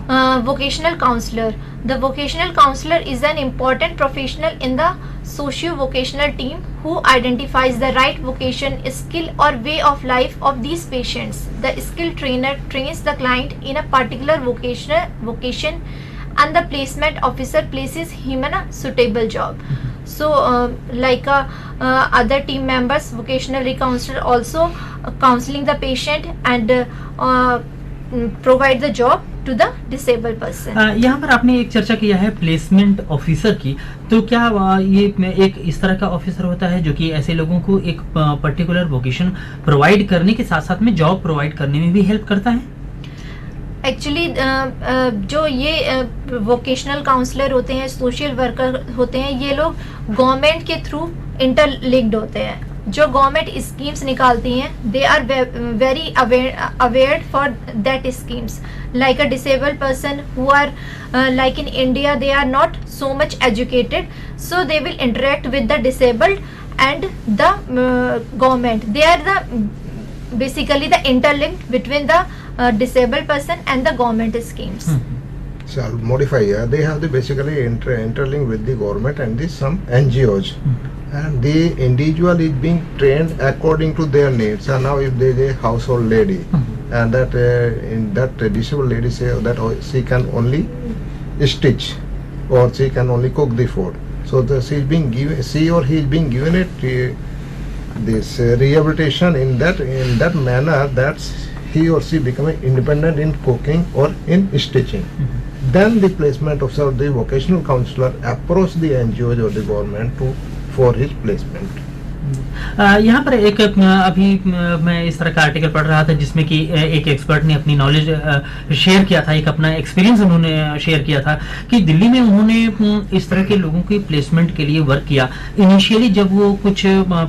Vocational counselor. The vocational counselor is an important professional in the socio-vocational team who identifies the right vocation, skill or way of life of these patients. The skill trainer trains the client in a particular vocation, and the placement officer places him in a suitable job. So other team members, vocational counselor also counseling the patient and provide the job to the disabled person. यहाँ पर आपने एक चर्चा किया है placement officer की, तो क्या ये एक इस तरह का ऑफिसर होता है जो कि ऐसे लोगों को एक पर्टिकुलर वोकेशन प्रोवाइड करने के साथ साथ में जॉब प्रोवाइड करने में भी हेल्प करता है? एक्चुअली जो ये वोकेशनल काउंसलर होते हैं, सोशल वर्कर होते हैं, ये लोग गवर्नमेंट के थ्रू इंटरलिंक्ड होते हैं. जो गवर्नमेंट स्कीम्स निकालती हैं, they are very aware for that schemes. Like a disabled person who are like in India, they are not so much educated, so they will interact with the disabled and the government. They are the basically the interlinked between the disabled person and the government schemes. So I'll modify here. They have the basically interlink with the government and the some NGOs. And the individual is being trained according to their needs. So now if there is a household lady and that in that disabled lady say that she can only stitch or she can only cook the food, so she is being given, she or he is being given it this rehabilitation in that manner that he or she becoming independent in cooking or in stitching. Then the placement officer, the vocational counselor approach the NGOs or the government for his placement. यहाँ पर एक अभी मैं इस तरह का article पढ़ रहा था जिसमें कि एक एक्सपर्ट ने अपनी नॉलेज शेयर किया था, एक अपना एक्सपीरियंस उन्होंने शेयर किया था कि दिल्ली में उन्होंने इस तरह के लोगों की प्लेसमेंट के लिए वर्क किया. इनिशियली जब वो कुछ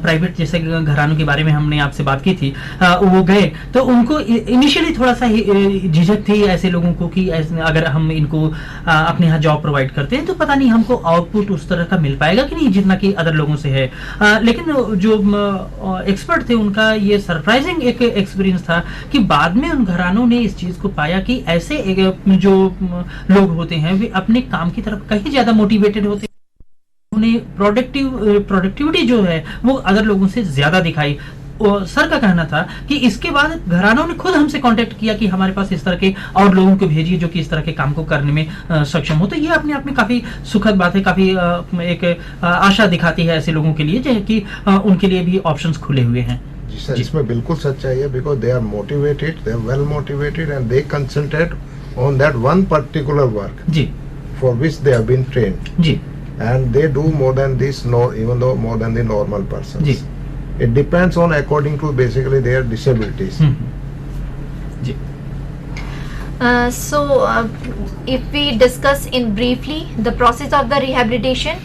प्राइवेट जैसे घरानों के बारे में हमने आपसे बात की थी, वो गए तो उनको इनिशियली थोड़ा सा झिझक थी ऐसे लोगों को कि अगर हम इनको अपने यहाँ जॉब प्रोवाइड करते हैं तो पता नहीं हमको आउटपुट उस तरह का मिल पाएगा कि नहीं जितना कि अदर लोगों से है. लेकिन जो एक्सपर्ट थे उनका ये सरप्राइजिंग एक एक्सपीरियंस था कि बाद में उन घरानों ने इस चीज को पाया कि ऐसे जो लोग होते हैं वे अपने काम की तरफ कहीं ज्यादा मोटिवेटेड होते हैं. उन्हें प्रोडक्टिविटी जो है वो अदर लोगों से ज्यादा दिखाई. और सर का कहना था कि इसके बाद घरानों ने खुद हमसे कांटेक्ट किया कि हमारे पास इस तरह के और लोगों को भेजिए जो कि इस तरह के काम को करने में सक्षम हो. तो ये अपने आप में काफी सुखद बात है, काफी एक आशा दिखाती है ऐसे लोगों के लिए जो कि उनके लिए भी ऑप्शंस खुले हुए हैं. जी सर, इसमें बिल्कुल सच्चाई है, because they are motivated, they are well motivated and they concentrate on that one particular work जी for which they have been trained जी, and they do more than this, even though more than the normal person. जी, it depends on according to basically their disabilities. So if we discuss in briefly the process of the rehabilitation,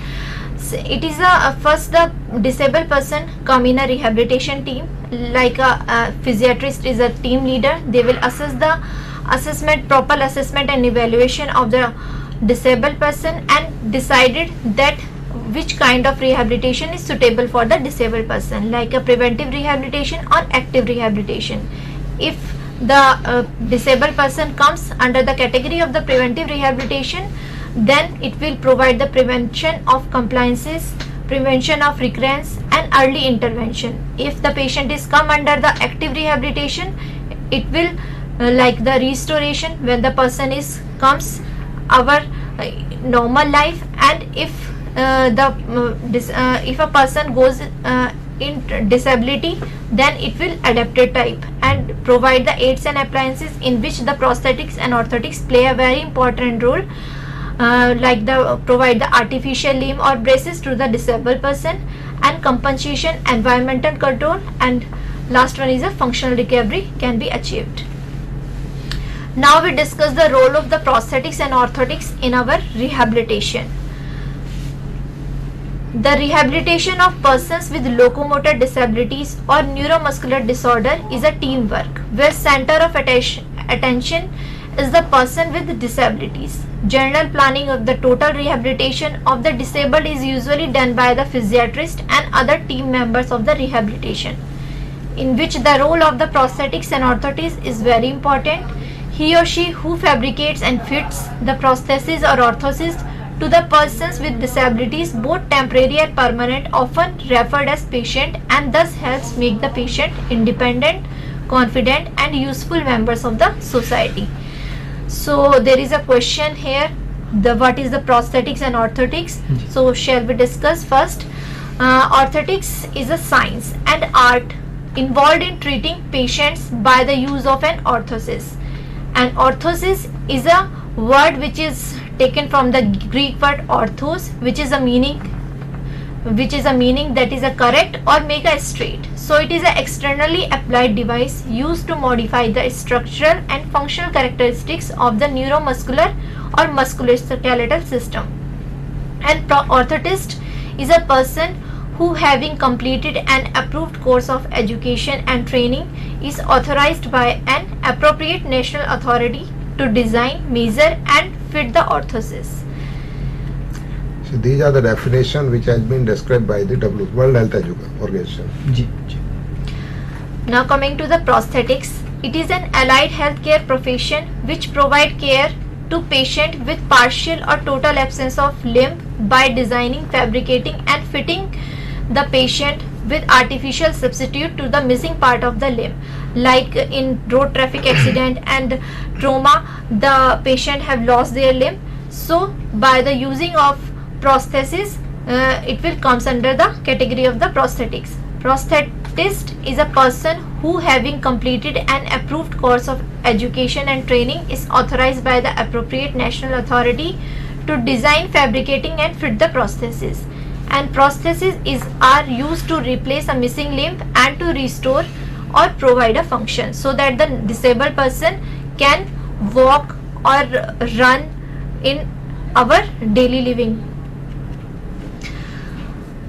it is first the disabled person come in a rehabilitation team, like a physiatrist is a team leader. They will assess the proper assessment and evaluation of the disabled person and decided that which kind of rehabilitation is suitable for the disabled person, like a preventive rehabilitation or active rehabilitation. If the disabled person comes under the category of the preventive rehabilitation, then it will provide the prevention of compliances, prevention of recurrence and early intervention. If the patient is come under the active rehabilitation, it will like the restoration when the person is comes our normal life. And if if a person goes in disability, then it will adapted type and provide the aids and appliances in which the prosthetics and orthotics play a very important role, like provide the artificial limb or braces to the disabled person, and compensation, environmental control, and last one is a functional recovery can be achieved. Now we discuss the role of the prosthetics and orthotics in our rehabilitation. The rehabilitation of persons with locomotor disabilities or neuromuscular disorder is a teamwork where center of attention is the person with disabilities. General planning of the total rehabilitation of the disabled is usually done by the physiatrist and other team members of the rehabilitation, in which the role of the prosthetics and orthotics is very important. He or she who fabricates and fits the prosthesis or orthosis to the persons with disabilities, both temporary and permanent, often referred as patient, and thus helps make the patient independent, confident and useful members of the society. So there is a question here, what is the prosthetics and orthotics? So shall we discuss first? Orthotics is a science and art involved in treating patients by the use of an orthosis. And orthosis is a word which is taken from the Greek word orthos, which is a meaning that is a correct or make a straight. So it is an externally applied device used to modify the structural and functional characteristics of the neuromuscular or musculoskeletal system. And orthotist is a person who, having completed an approved course of education and training, is authorized by an appropriate national authority to design, measure and fit the orthosis. So these are the definition which has been described by the World Health Organization. जी जी Now coming to the prosthetics, it is an allied healthcare profession which provide care to patient with partial or total absence of limb by designing, fabricating and fitting the patient with artificial substitute to the missing part of the limb. Like in road traffic accident and trauma, the patient have lost their limb. So by the using of prosthesis, it will comes under the category of the prosthetics. Prosthetist is a person who, having completed an approved course of education and training, is authorized by the appropriate national authority to design, fabricating and fit the prosthesis. And prosthesis are used to replace a missing limb and to restore or provide a function so that the disabled person can walk or run in our daily living.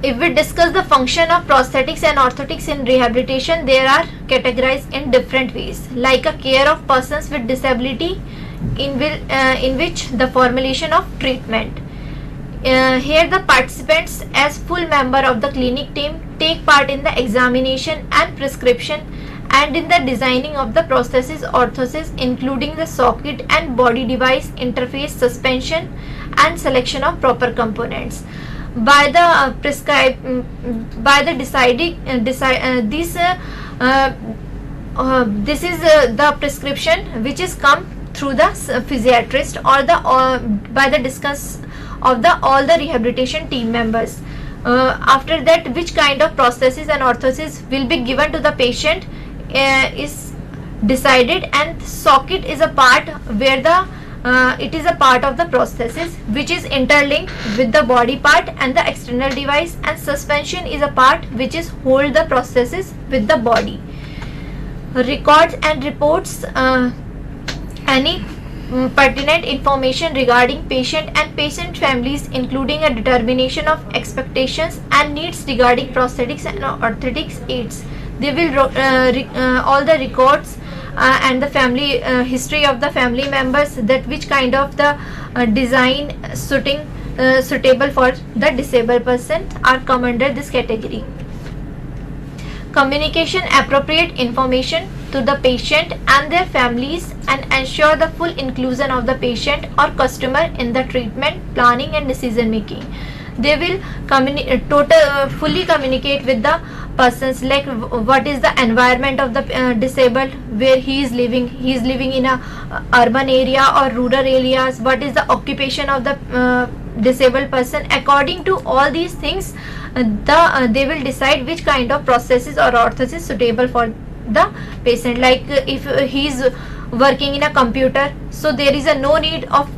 If we discuss the function of prosthetics and orthotics in rehabilitation, they are categorized in different ways, like a care of persons with disability in which the formulation of treatment. Here the participants as full member of the clinic team take part in the examination and prescription and in the designing of the prosthesis orthosis, including the socket and body device interface, suspension and selection of proper components. By the this is the prescription which is come through the physiatrist or by the discuss of all the rehabilitation team members. After that, which kind of prosthesis and orthosis will be given to the patient is decided, and socket is a part where the it is a part of the prosthesis which is interlinked with the body part and the external device, and suspension is a part which is hold the prosthesis with the body. Records and reports any pertinent information regarding patient and patient families, including a determination of expectations and needs regarding prosthetics and orthotics aids. They will all the records and the family history of the family members, that which kind of the design suitable for the disabled person are come under this category. Communication appropriate information to the patient and their families and ensure the full inclusion of the patient or customer in the treatment planning and decision making. They will fully communicate with the persons, like what is the environment of the disabled, where he is living in a urban area or rural areas, what is the occupation of the disabled person. According to all these things, they will decide which kind of prosthesis or orthosis suitable for the patient. Like if he is working in a computer, so there is a no need of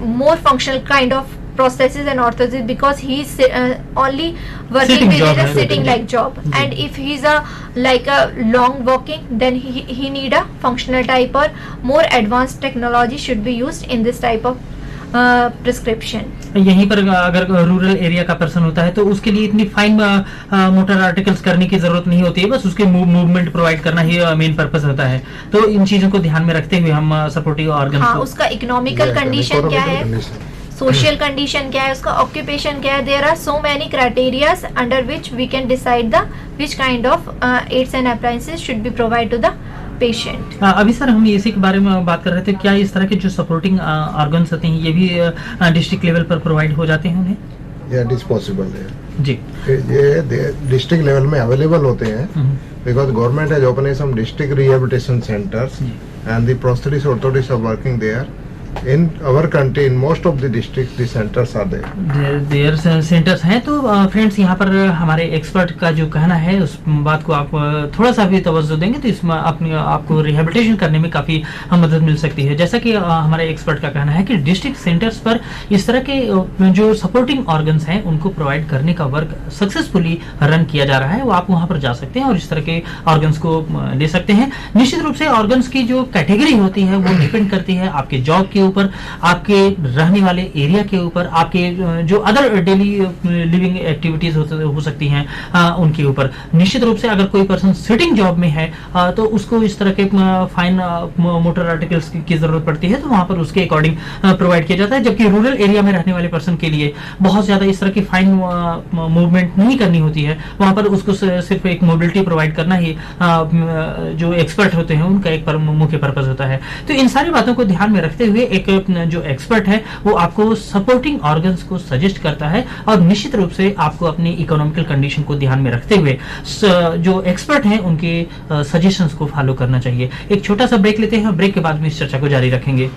more functional kind of prosthesis and orthosis, because he is only working within a sitting like job. And if he is a long walking, then he need a functional type or more advanced technology should be used in this type of prescription. यहीं पर अगर rural area का person होता है तो उसके लिए इतनी फाइन मोटर आर्टिकल्स करने की जरूरत नहीं होती है, बस उसके मूवमेंट प्रोवाइड करना ही मेन पर्पस होता है. तो इन चीजों को ध्यान में रखते हुए हम सपोर्टिव ऑर्गन उसका इकोनॉमिकल कंडीशन क्या है, सोशल कंडीशन क्या है, उसका ऑक्यूपेशन क्या है. There are so many criterias under which we can decide the which kind of aids and appliances should be provide to the patient. अभी सर हम इसी के बारे में बात कर रहे थे, क्या इस तरह के जो सपोर्टिंग ऑर्गन्स होते हैं ये भी डिस्ट्रिक्ट लेवल पर प्रोवाइड हो जाते हैं उन्हें? इट इज पॉसिबल जी, ये डिस्ट्रिक्ट लेवल में अवेलेबल होते हैं, because government has open some district rehabilitation centres and the prosthetist orthotist are working there. In our country, in most of the districts, the centers are there. There centres हैं। तो friends यहाँ पर हमारे expert का जो कहना है उस बात को आप थोड़ा सा भी तवज्जो देंगे तो इसमें अपने आपको रिहेबिलिटेशन करने में काफ़ी मदद मिल सकती है। जैसा कि हमारे एक्सपर्ट का कहना है कि डिस्ट्रिक्ट सेंटर्स पर इस तरह के जो सपोर्टिंग ऑर्गन्स हैं उनको प्रोवाइड करने का वर्क सक्सेसफुली रन किया जा रहा है। वो आप वहाँ पर जा सकते हैं और इस तरह के ऑर्गन्स को ले सकते हैं। निश्चित रूप से ऑर्गन्स की जो कैटेगरी होती है वो डिपेंड करती है आपके जॉब के ऊपर, आपके रहने वाले एरिया के ऊपर, आपके जो अदर डेली लिविंग एक्टिविटीज हो सकती हैं उनके ऊपर। निश्चित रूप से अगर कोई पर्सन सिटिंग जॉब में है तो उसको इस तरह के फाइन मोटर आर्टिकल्स की जरूरत पड़ती है, तो वहां पर उसके अकॉर्डिंग प्रोवाइड किया जाता है। जबकि रूरल एरिया में रहने वाले पर्सन के लिए बहुत ज्यादा इस तरह की फाइन मूवमेंट नहीं करनी होती है, वहां पर उसको सिर्फ एक मोबिलिटी प्रोवाइड करना ही जो एक्सपर्ट होते हैं उनका एक मुख्य पर्पज होता है। तो इन सारी बातों को ध्यान में रखते हुए एक जो एक्सपर्ट है वो आपको सपोर्टिंग ऑर्गन्स को सजेस्ट करता है और निश्चित रूप से आपको अपनी इकोनॉमिकल कंडीशन को ध्यान में रखते हुए जो एक्सपर्ट हैं उनके सजेशंस को फॉलो करना चाहिए। एक छोटा सा ब्रेक लेते हैं, ब्रेक के बाद में इस चर्चा को जारी रखेंगे।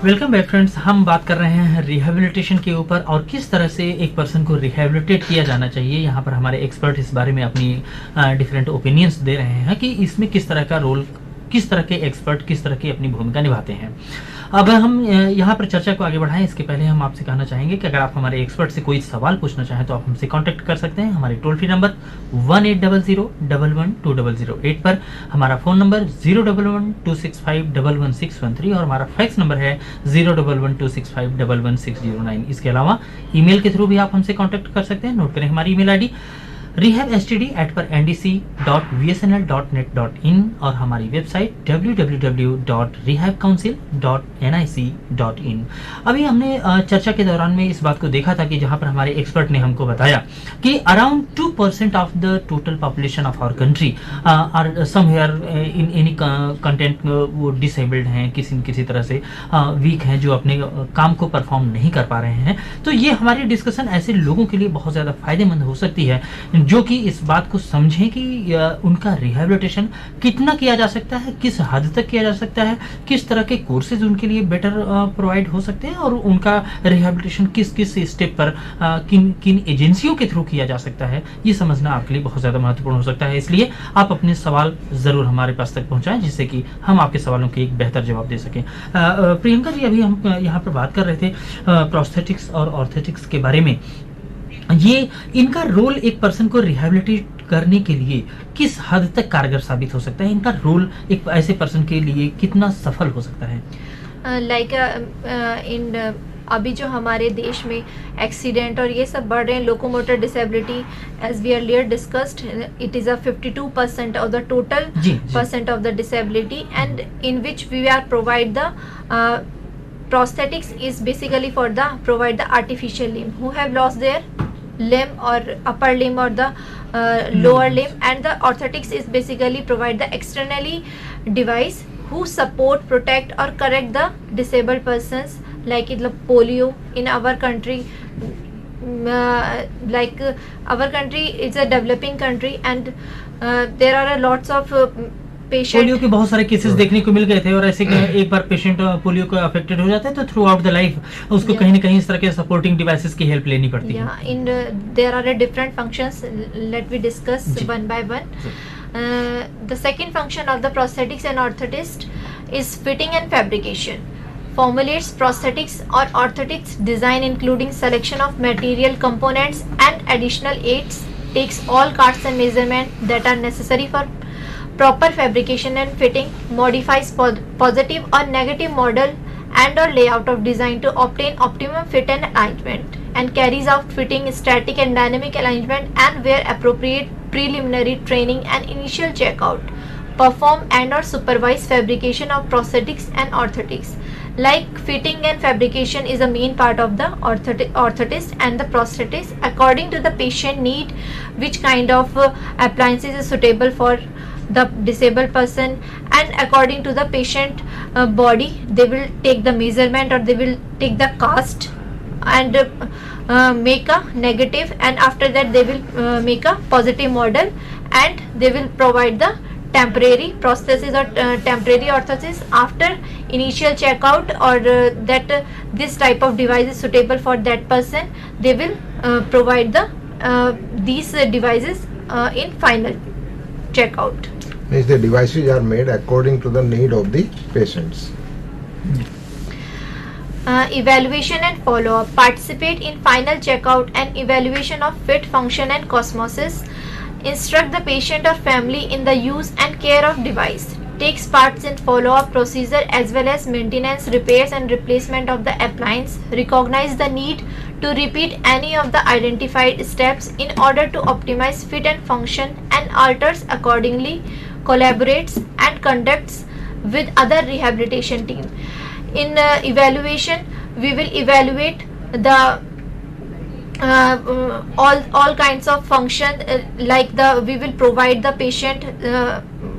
Welcome back friends. हम बात कर रहे हैं रिहेबिलिटेशन के ऊपर और किस तरह से एक पर्सन को रिहेबिलिटेट किया जाना चाहिए। यहाँ पर हमारे एक्सपर्ट इस बारे में अपनी डिफरेंट ओपिनियंस दे रहे हैं कि इसमें किस तरह का रोल, किस तरह के एक्सपर्ट किस तरह की अपनी भूमिका निभाते हैं। अब हम यहाँ पर चर्चा को आगे बढ़ाएं इसके पहले हम आपसे कहना चाहेंगे कि अगर आप हमारे एक्सपर्ट से कोई सवाल पूछना चाहें तो आप हमसे कांटेक्ट कर सकते हैं। हमारे टोल फ्री नंबर 1800-11-2008 पर, हमारा फ़ोन नंबर 011-265-11613 और हमारा फैक्स नंबर है 011-265-11609। इसके अलावा ईमेल के थ्रू भी आप हमसे कांटेक्ट कर सकते हैं। नोट करें हमारी ईमेल आईडी rehabstd@ndc.vsnl.net.in और हमारी वेबसाइट www.rehabcouncil.nic.in। अभी हमने चर्चा के दौरान में इस बात को देखा था कि जहां पर हमारे एक्सपर्ट ने हमको बताया कि around 2% of the total population of our country are somewhere in any content, वो डिसेबल्ड हैं, किसी न किसी तरह से वीक हैं, जो अपने काम को परफॉर्म नहीं कर पा रहे हैं। तो ये हमारी डिस्कशन ऐसे लोगों के लिए बहुत ज़्यादा फायदेमंद हो सकती है जो कि इस बात को समझें कि उनका रिहेबिलिटेशन कितना किया जा सकता है, किस हद तक किया जा सकता है, किस तरह के कोर्सेज उनके लिए बेटर प्रोवाइड हो सकते हैं और उनका रिहेबिलिटेशन किस किस स्टेप पर किन किन एजेंसियों के थ्रू किया जा सकता है। ये समझना आपके लिए बहुत ज़्यादा महत्वपूर्ण हो सकता है। इसलिए आप अपने सवाल ज़रूर हमारे पास तक पहुँचाएं जिससे कि हम आपके सवालों के एक बेहतर जवाब दे सकें। प्रियंका जी, अभी हम यहाँ पर बात कर रहे थे प्रोस्थेटिक्स और ऑर्थेटिक्स के बारे में। ये इनका रोल एक पर्सन को रिहेबिलिटेट करने के लिए किस हद तक कारगर साबित हो सकता है? इनका रोल एक ऐसे पर्सन के लिए कितना सफल हो सकता है? अभी जो हमारे देश में एक्सीडेंट और ये सब बढ़ रहे हैं, locomotor disability, as we earlier discussed, it is a 52% of the total percent of the disability, and in which we are provide the prosthetics is basically for the provide the artificial limb who have lost their limb or upper limb or the lower limb, and the orthotics is basically provide the externally device who support, protect or correct the disabled persons, like the polio in our country. Our country is a developing country, and there are lots of polio के बहुत सारे cases देखने को मिल गए थे और ऐसे एक बार पेशेंट पोलियो को अफेक्टेड हो जाता है तो थ्रू आउट द लाइफ उसको कहीं ना कहीं इस तरह के सपोर्टिंग डिवाइसेस की हेल्प लेनी पड़ती है। In there are different functions, let we discuss one by one. The second function of the prosthetics and orthotist is fitting and fabrication. Formulates prosthetics or orthotics design including selection of material components and additional aids, takes all parts and measurement that are necessary for proper fabrication and fitting, modifies positive or negative model and or layout of design to obtain optimum fit and alignment, and carries out fitting, static and dynamic alignment, and where appropriate preliminary training and initial checkout, perform and or supervise fabrication of prosthetics and orthotics. Like fitting and fabrication is a main part of the orthotist and the prosthetist according to the patient need, which kind of appliances is suitable for the disabled person, and according to the patient body they will take the measurement or they will take the cast and make a negative, and after that they will make a positive model, and they will provide the temporary prosthesis or temporary orthosis after initial checkout, or that this type of device is suitable for that person. They will provide the these devices in final checkout. Means the devices are made according to the need of the patients. Evaluation and follow-up. Participate in final checkout and evaluation of fit, function and cosmosis. Instruct the patient or family in the use and care of device. Takes parts in follow-up procedure as well as maintenance, repairs and replacement of the appliance. Recognize the need to repeat any of the identified steps in order to optimize fit and function, and alters accordingly. Collaborates and conducts with other rehabilitation team. In evaluation, we will evaluate the all kinds of function, like we will provide the patient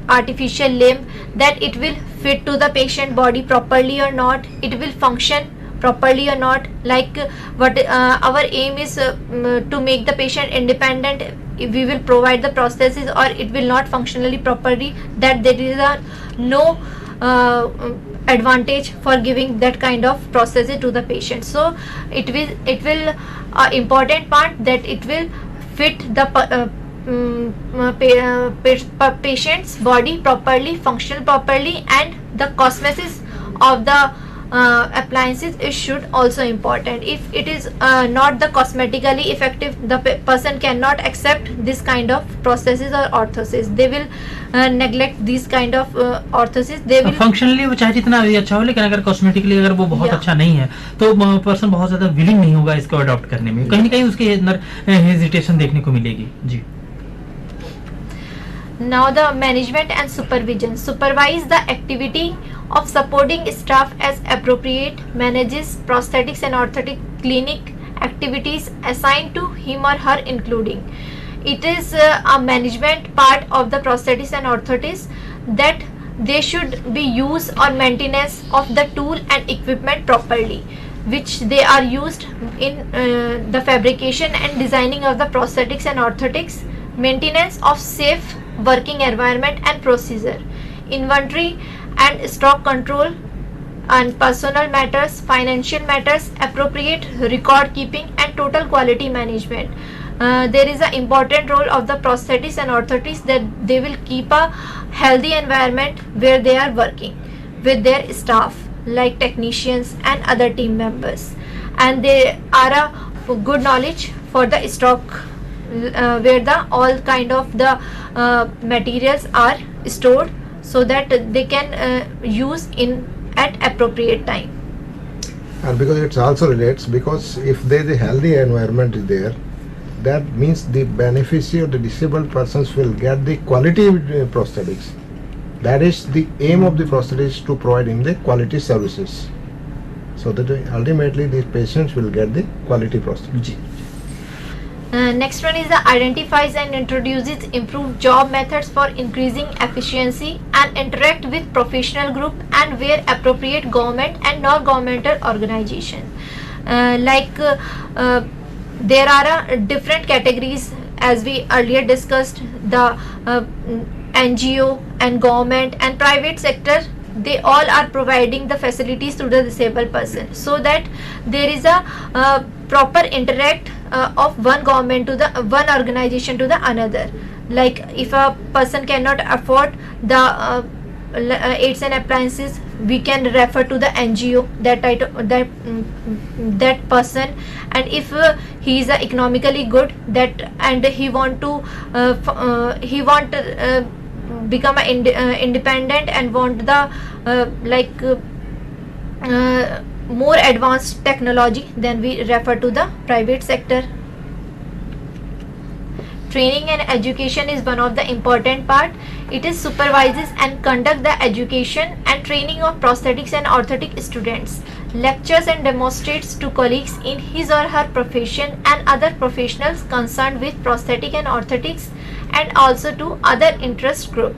artificial limb, that it will fit to the patient body properly or not, it will function properly or not, like what our aim is to make the patient independent. We will provide the prosthesis or it will not functionally properly, that there is no advantage for giving that kind of prosthesis to the patient. So it will important part that it will fit the patient's body properly, function properly, and the cosmesis of the appliances is should also important. If it is not the cosmetically effective, the person cannot accept this kind of prosthesis or orthosis. They will neglect these kind of orthosis. They will functionally वो चाहे जितना भी अच्छा हो, लेकिन अगर cosmetically अगर वो बहुत अच्छा नहीं है तो पर्सन बहुत ज्यादा विलिंग नहीं होगा इसको अडॉप्ट करने में, कहीं ना कहीं उसके अंदर हेजिटेशन देखने को मिलेगी जी. Now the management and supervision. Supervise the activity of supporting staff as appropriate. Manages prosthetics and orthotic clinic activities assigned to him or her, including. It is a management part of the prosthetics and orthotics that they should be use or maintenance of the tool and equipment properly, which they are used in the fabrication and designing of the prosthetics and orthotics, maintenance of safe working environment and procedure, inventory and stock control and personal matters, financial matters, appropriate record keeping, and total quality management. There is an important role of the prosthetics and orthotics that they will keep a healthy environment where they are working with their staff like technicians and other team members, and they are a good knowledge for the stock where the all kind of the materials are stored so that they can use in at appropriate time. And because it also relates, because if there is a healthy environment is there, that means the beneficiary or the disabled persons will get the quality prosthetics. That is the aim of the prosthetics, to provide him the quality services, so that ultimately these patients will get the quality prosthetics. Next one is the identifies and introduces improved job methods for increasing efficiency and interact with professional group and where appropriate government and non-governmental organization. There are different categories as we earlier discussed. The NGO and government and private sector, they all are providing the facilities to the disabled person, so that there is a proper interact of one government to the one organization to the another. Like if a person cannot afford the aids and appliances, we can refer to the NGO that person, and if he is economically good that and he want to become independent and want the more advanced technology, then we refer to the private sector. Training and education is one of the important part. It is supervises and conduct the education and training of prosthetics and orthotic students, lectures and demonstrates to colleagues in his or her profession and other professionals concerned with prosthetic and orthotics, and also to other interest group,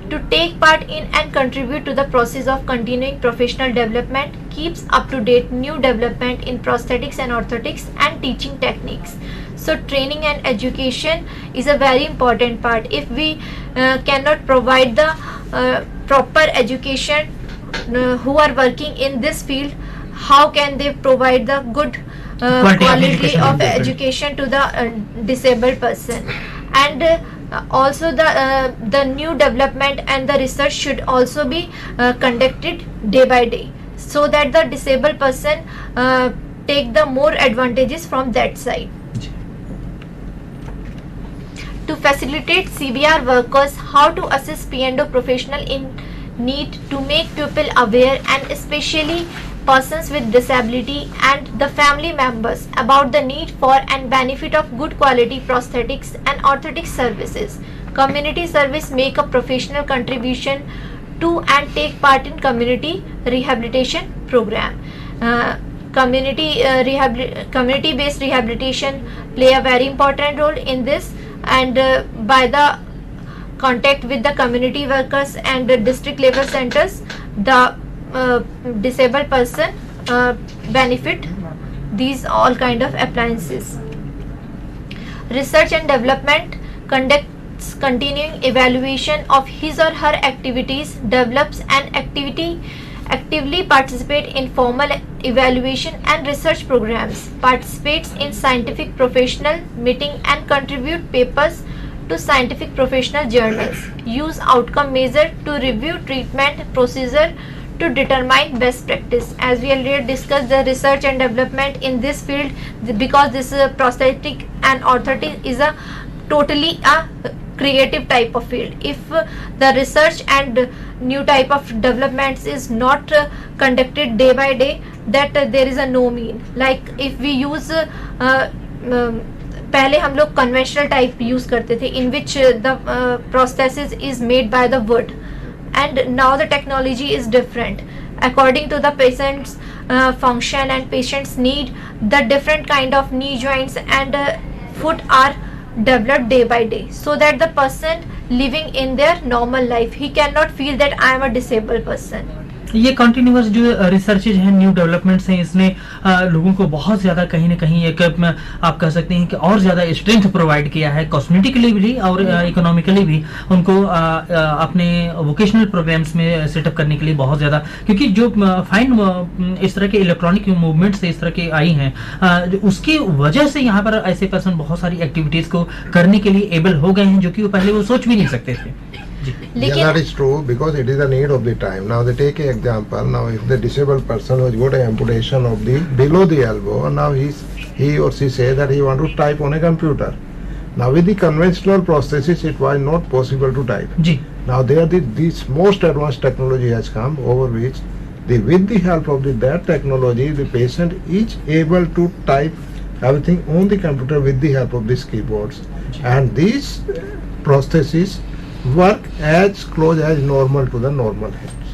to take part in and contribute to the process of continuing professional development, keeps up to date new development in prosthetics and orthotics and teaching techniques. So training and education is a very important part. If we cannot provide the proper education who are working in this field, how can they provide the good quality of education to the disabled person? And also the new development and the research should also be conducted day by day, so that the disabled person take the more advantages from that side. To facilitate CBR workers, how to assist P&O professional in need to make people aware, and especially persons with disability and the family members, about the need for and benefit of good quality prosthetics and orthotic services. Community service make a professional contribution to and take part in community rehabilitation program. Community-based rehabilitation play a very important role in this, and by the contact with the community workers and the district level centers, the disabled person benefit these all kind of appliances. Research and development conducts continuing evaluation of his or her activities, develops an activity actively participate in formal evaluation and research programs, participates in scientific professional meeting and contribute papers to scientific professional journals, use outcome measure to review treatment procedure to determine best practice. As we already discussed, the research and development in this field, because this prosthetic and orthotic is a totally a creative type of field. If the research and new type of developments is not conducted day by day, that there is a no mean. Like if we use पहले हम लोग conventional type use करते थे, in which the prosthesis is made by the wood, and now the technology is different according to the patient's function and patient's need. The different kind of knee joints and foot are developed day by day, so that the person living in their normal life, he cannot feel that I am a disabled person. ये continuous जो researches हैं, new developments हैं, इसने लोगों को बहुत ज़्यादा कहीं ना कहीं एक आप कह सकते हैं कि और ज़्यादा स्ट्रेंथ प्रोवाइड किया है, कॉस्मेटिकली भी और इकोनॉमिकली भी उनको अपने वोकेशनल प्रोग्राम्स में सेटअप करने के लिए बहुत ज़्यादा, क्योंकि जो फाइन इस तरह के इलेक्ट्रॉनिक मूवमेंट्स इस तरह के आई हैं, उसकी वजह से यहाँ पर ऐसे पर्सन बहुत सारी एक्टिविटीज़ को करने के लिए एबल हो गए हैं, जो कि वो पहले वो सोच भी नहीं सकते थे. Yeah, that is true, because it is the need of the time. Now they take an example. Now if the disabled person has got an amputation of the below the elbow, now he or she say that he want to type on a computer. Now with the conventional prosthesis, it was not possible to type. Ji. Now there this most advanced technology has come, over which with the help of that technology, the patient is able to type everything on the computer with the help of these keyboards. And these prosthesis work as close as normal to the normal hands.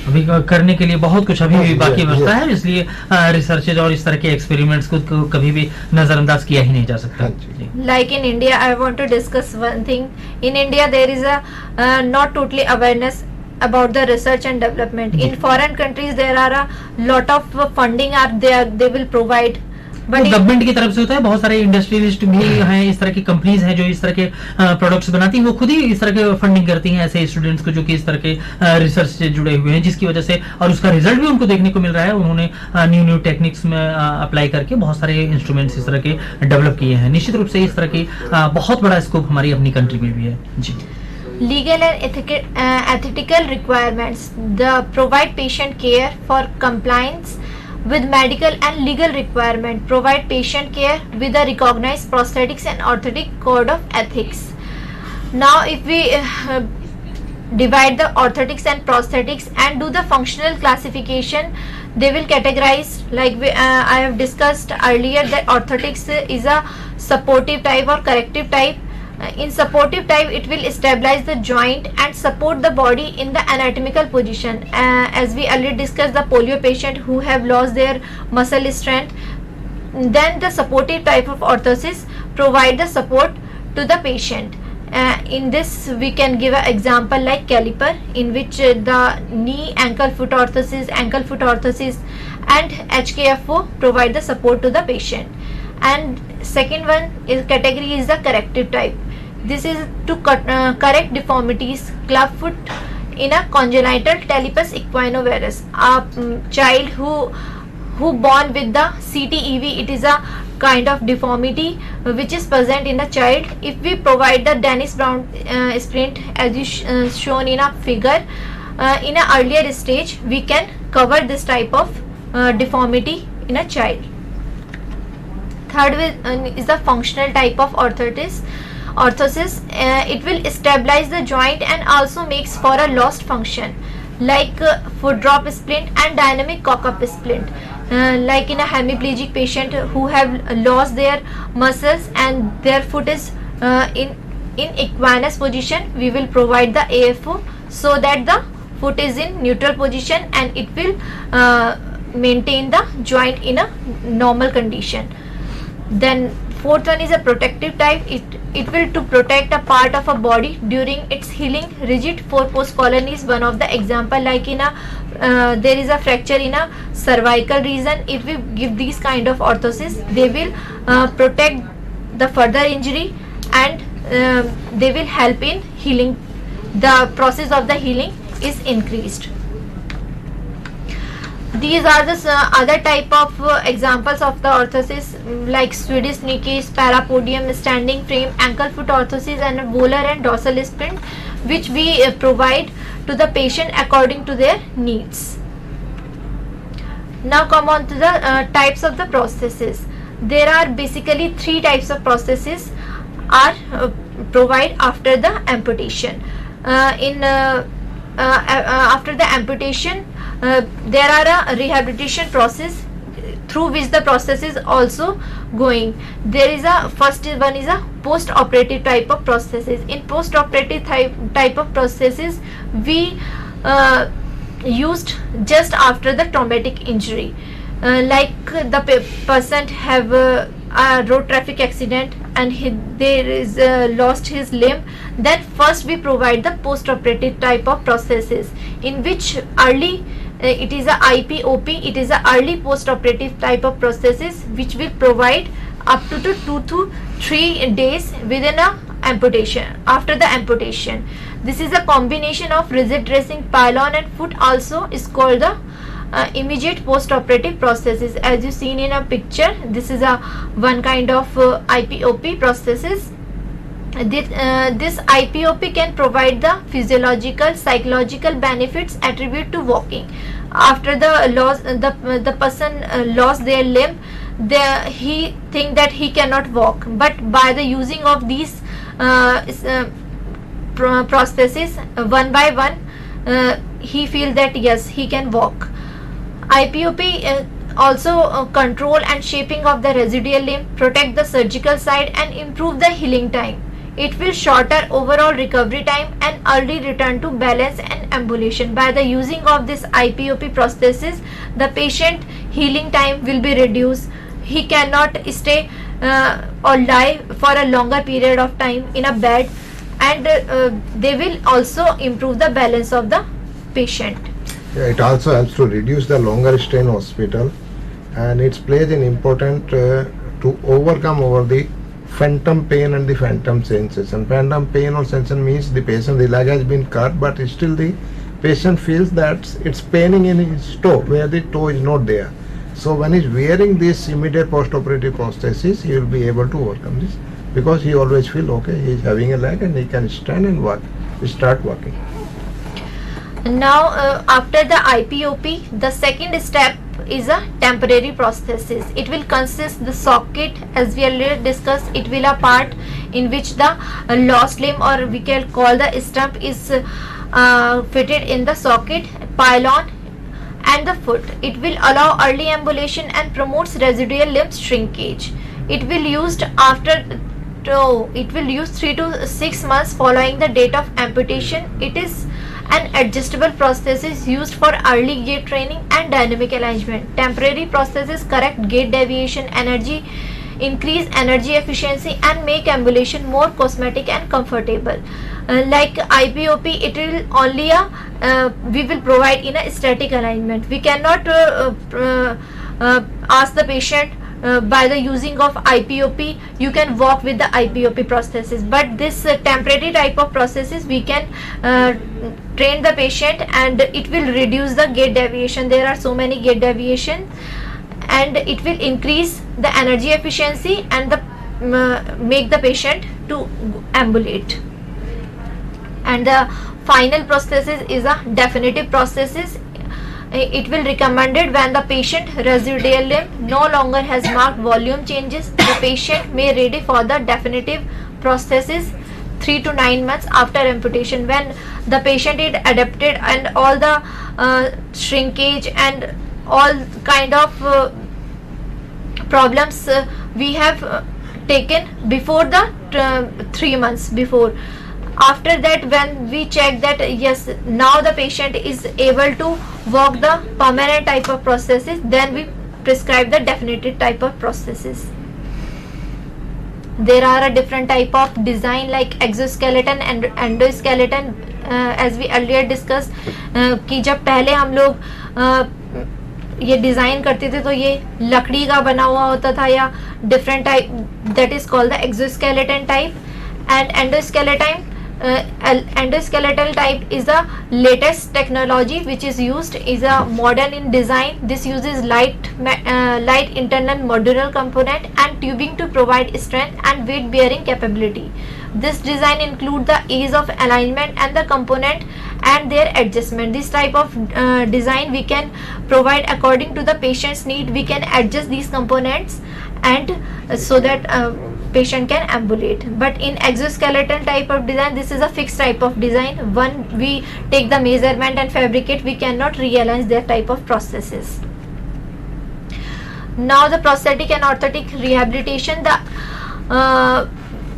अभी करने के लिए बहुत कुछ अभी भी बाकी बचता है, इसलिए रिसर्चेज और इस तरह के एक्सपेरिमेंट्स को कभी भी नजरअंदाज किया ही नहीं जा सकता. Like in India, I want to discuss one thing. In India, there is a not totally awareness about the research and development. In foreign countries, there are a lot of funding are there. They will provide. Government की तरफ से होता है, बहुत सारे industrialist भी हैं, इस तरह की कंपनीज हैं जो इस तरह के प्रोडक्ट्स बनाती हैं, वो खुद ही इस तरह के फंडिंग करती हैं ऐसे स्टूडेंट्स को जो कि इस तरह के रिसर्च से जुड़े हुए हैं, जिसकी वजह से और उसका रिजल्ट भी उनको देखने को मिल रहा है. उन्होंने न्यू टेक्निक्स में अप्लाई करके बहुत सारे इंस्ट्रूमेंट्स इस तरह के डेवलप किए हैं. निश्चित रूप से इस तरह की बहुत बड़ा स्कोप हमारी अपनी कंट्री में भी है. जी. Legal and ethical requirements. The provide patient care for compliance with medical and legal requirement, provide patient care with a recognized prosthetics and orthotic code of ethics. Now if we divide the orthotics and prosthetics and do the functional classification, they will categorize like I have discussed earlier that orthotics is a supportive type or corrective type. In supportive type, it will stabilize the joint and support the body in the anatomical position. As we already discussed, the polio patient who have lost their muscle strength, then the supportive type of orthosis provide the support to the patient. In this we can give an example like caliper, in which the knee ankle foot orthosis and HKFO provide the support to the patient. And second one is category is the corrective type. This is to correct deformities, club foot in a congenital talipes equinovarus. A child who born with the CTEV, it is a kind of deformity which is present in the child. If we provide the Dennis Brown splint as is shown in a figure, in an earlier stage we can cover this type of deformity in a child. Third is the functional type of orthosis. It will stabilize the joint and also makes for a lost function, like foot drop splint and dynamic cock-up splint. Like in a hemiplegic patient who have lost their muscles and their foot is in equinus position, we will provide the AFO so that the foot is in neutral position and it will maintain the joint in a normal condition. Then fourth one is a protective type. It will to protect a part of a body during its healing. Rigid four-post colon is one of the example. Like in a there is a fracture in a cervical region. If we give these kind of orthosis, they will protect the further injury and they will help in healing. The process of the healing is increased. These are the other type of examples of the orthosis, like Swedish knees, parapodium, standing frame, ankle foot orthosis, and volar and dorsal splint, which we provide to the patient according to their needs. Now come on to the types of the prosthesis. There are basically 3 types of prosthesis are provided after the amputation. After the amputation, there are a rehabilitation process through which the process is also going. There is a first one is a post-operative type of processes. In post-operative type of processes, we used just after the traumatic injury, like the person have a road traffic accident and there is lost his limb. Then first we provide the post-operative type of processes, in which early it is a IPOP, it is a early post-operative type of processes, which will provide up to 2 to 3 days within a amputation, after the amputation. This is a combination of rigid dressing, pylon and foot, also is called the immediate post-operative processes. As you seen in a picture, this is a one kind of IPOP processes. This IPOP can provide the physiological, psychological benefits attributed to walking. After the loss, the person lost their limb, he think that he cannot walk, but by the using of these prostheses one by one, he feel that yes, he can walk. IPOP also control and shaping of the residual limb, protect the surgical site and improve the healing time. It will shorter overall recovery time and early return to balance and ambulation. By the using of this IPOP prosthesis, the patient healing time will be reduced. He cannot stay or lie for a longer period of time in a bed, and they will also improve the balance of the patient. Yeah, it also helps to reduce the longer stay in hospital, and it plays an important to overcome over the phantom pain and the phantom sensation. Phantom pain or sensation means the patient, the leg has been cut, but still the patient feels that it's paining in his toe where the toe is not there. So when he's wearing this immediate post-operative prosthesis, he will be able to overcome this, because he always feel okay, he's having a leg and he can stand and walk, start walking. Now after the IPOP, the second step is a temporary prosthesis. It will consist the socket, as we earlier discussed. It will a part in which the lost limb, or we can call the stump, is fitted in the socket, pylon and the foot. It will allow early ambulation and promotes residual limb shrinkage. It will used it will use 3 to 6 months following the date of amputation. It is an adjustable prosthesis used for early gait training and dynamic alignment. Temporary prosthesis correct gait deviation, increase energy efficiency and make ambulation more cosmetic and comfortable. Like IPOP, it will only we will provide in a static alignment. We cannot ask the patient by the using of IPOP you can walk with the IPOP prosthesis, but this temporary type of prosthesis we can train the patient, and it will reduce the gait deviation. There are so many gait deviation, and it will increase the energy efficiency and the make the patient to ambulate. And the final prosthesis is a definitive prosthesis. It will recommended when the patient residual limb no longer has marked volume changes. The patient may ready for the definitive prosthesis 3 to 9 months after amputation, when the patient is adapted and all the shrinkage and all kind of problems we have taken before the 3 months before. After that, when we check that yes, now the patient is able to walk the permanent type of prosthesis, then we prescribe the definitive type of prosthesis. There are a different type of design like exoskeleton and endoskeleton, as we earlier discussed कि जब पहले हम लोग ये design करते थे तो ये लकड़ी का बना हुआ होता था या different type, that is called the exoskeleton type. And endoskeleton Endoskeletal type is the latest technology which is used, is a modern in design. This uses light internal modular component and tubing to provide strength and weight bearing capability. This design include the ease of alignment and the component and their adjustment. This type of design we can provide according to the patient's need. We can adjust these components and so that patient can ambulate. But in exoskeleton type of design, this is a fixed type of design. When we take the measurement and fabricate, we cannot realign their type of processes. Now the prosthetic and orthotic rehabilitation.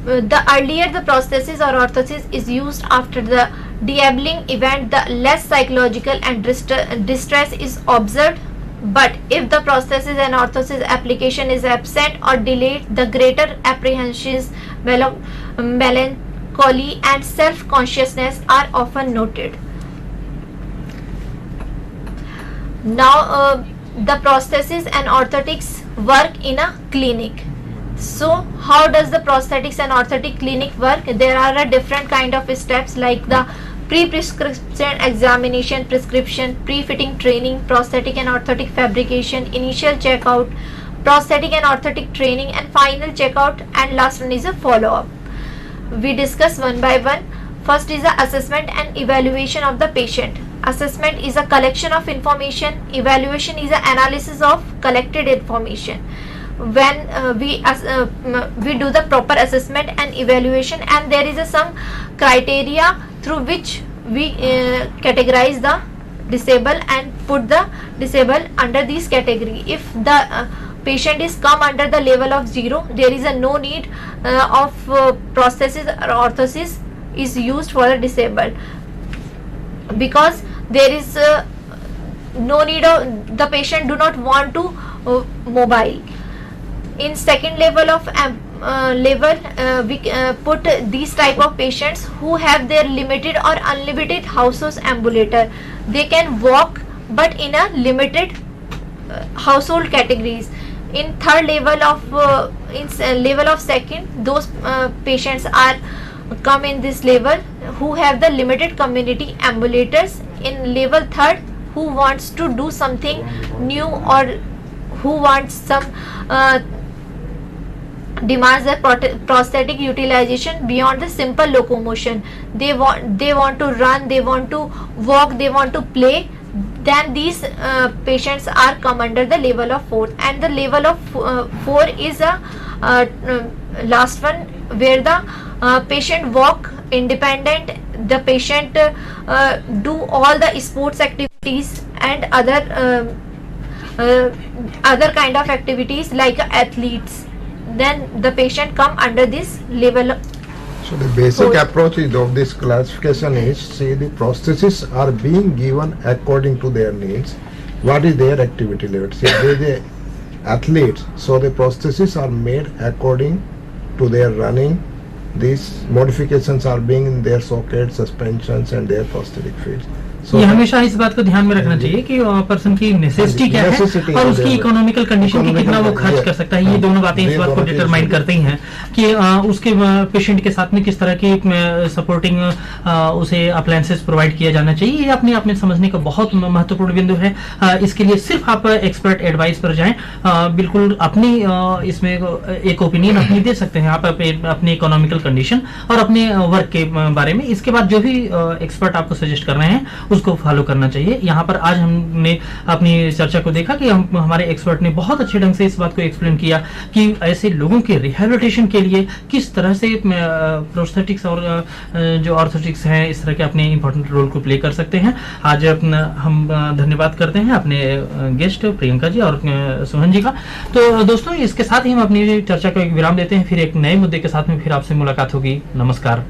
The earlier the prosthesis or orthosis is used after the disabling event, the less psychological and distress is observed. But if the prosthesis and orthosis application is absent or delayed, the greater apprehensions, melancholy and self-consciousness are often noted. Now the prosthesis and orthotics work in a clinic. So how does the prosthetics and orthotic clinic work? There are a different kind of steps like the pre-prescription examination, prescription, pre-fitting training, prosthetic and orthotic fabrication, initial checkout, prosthetic and orthotic training, and final checkout, and last one is a follow-up. We discuss one by one. First is the assessment and evaluation of the patient. Assessment is a collection of information. Evaluation is an analysis of collected information. When we do the proper assessment and evaluation, and there is some criteria through which we categorize the disabled and put the disabled under this category. If the patient is come under the level of 0, there is no need of prosthesis or orthosis is used for the disabled, because there is no need of, the patient do not want to mobile. In second level of we put these type of patients who have their limited or unlimited household ambulator. They can walk but in a limited household categories. In third level of level of second, those patients are come in this level who have the limited community ambulators. In level third, who wants to do something new or who wants some demands a prosthetic utilization beyond the simple locomotion. They want to run, they want to walk, they want to play. Then these patients are come under the level of 4, and the level of 4 is a last one where the patient walk independent. The patient do all the sports activities and other kind of activities like athletes. Then the patient come under this level. So the basic approach of this classification is, say the prostheses are being given according to their needs. What is their activity level? Say they athletes, so the prostheses are made according to their running. These modifications are being in their socket, suspensions and their prosthetic fields. ये हमेशा इस बात को ध्यान में रखना चाहिए कि पर्सन की नेसेसिटी क्या है और उसकी इकोनॉमिकल कंडीशन की कितना वो खर्च कर सकता है। ये दोनों बातें इस बात को डिटरमाइन करती हैं कि उसके पेशेंट के साथ में किस तरह की सपोर्टिंग उसे अप्लायंसेस प्रोवाइड किया जाना चाहिए। ये अपने आप में समझने का बहुत महत्वपूर्ण बिंदु है। इसके लिए सिर्फ आप एक्सपर्ट एडवाइस पर जाएं, बिल्कुल अपनी इसमें एक ओपिनियन अपनी दे सकते हैं आप अपनी इकोनॉमिकल कंडीशन और अपने वर्क के बारे में। इसके बाद जो भी एक्सपर्ट आपको सजेस्ट कर रहे हैं उसको फॉलो करना चाहिए। यहाँ पर आज हमने अपनी चर्चा को देखा कि हमारे एक्सपर्ट ने बहुत अच्छे ढंग से इस बात को एक्सप्लेन किया कि ऐसे लोगों के रिहैबिलिटेशन के लिए किस तरह से प्रोस्थेटिक्स और जो ऑर्थोटिक्स हैं इस तरह के अपने इंपॉर्टेंट रोल को प्ले कर सकते हैं। आज हम धन्यवाद करते हैं अपने गेस्ट प्रियंका जी और सोहन जी का। तो दोस्तों, इसके साथ ही हम अपनी चर्चा को एक विराम देते हैं। फिर एक नए मुद्दे के साथ में फिर आपसे मुलाकात होगी। नमस्कार।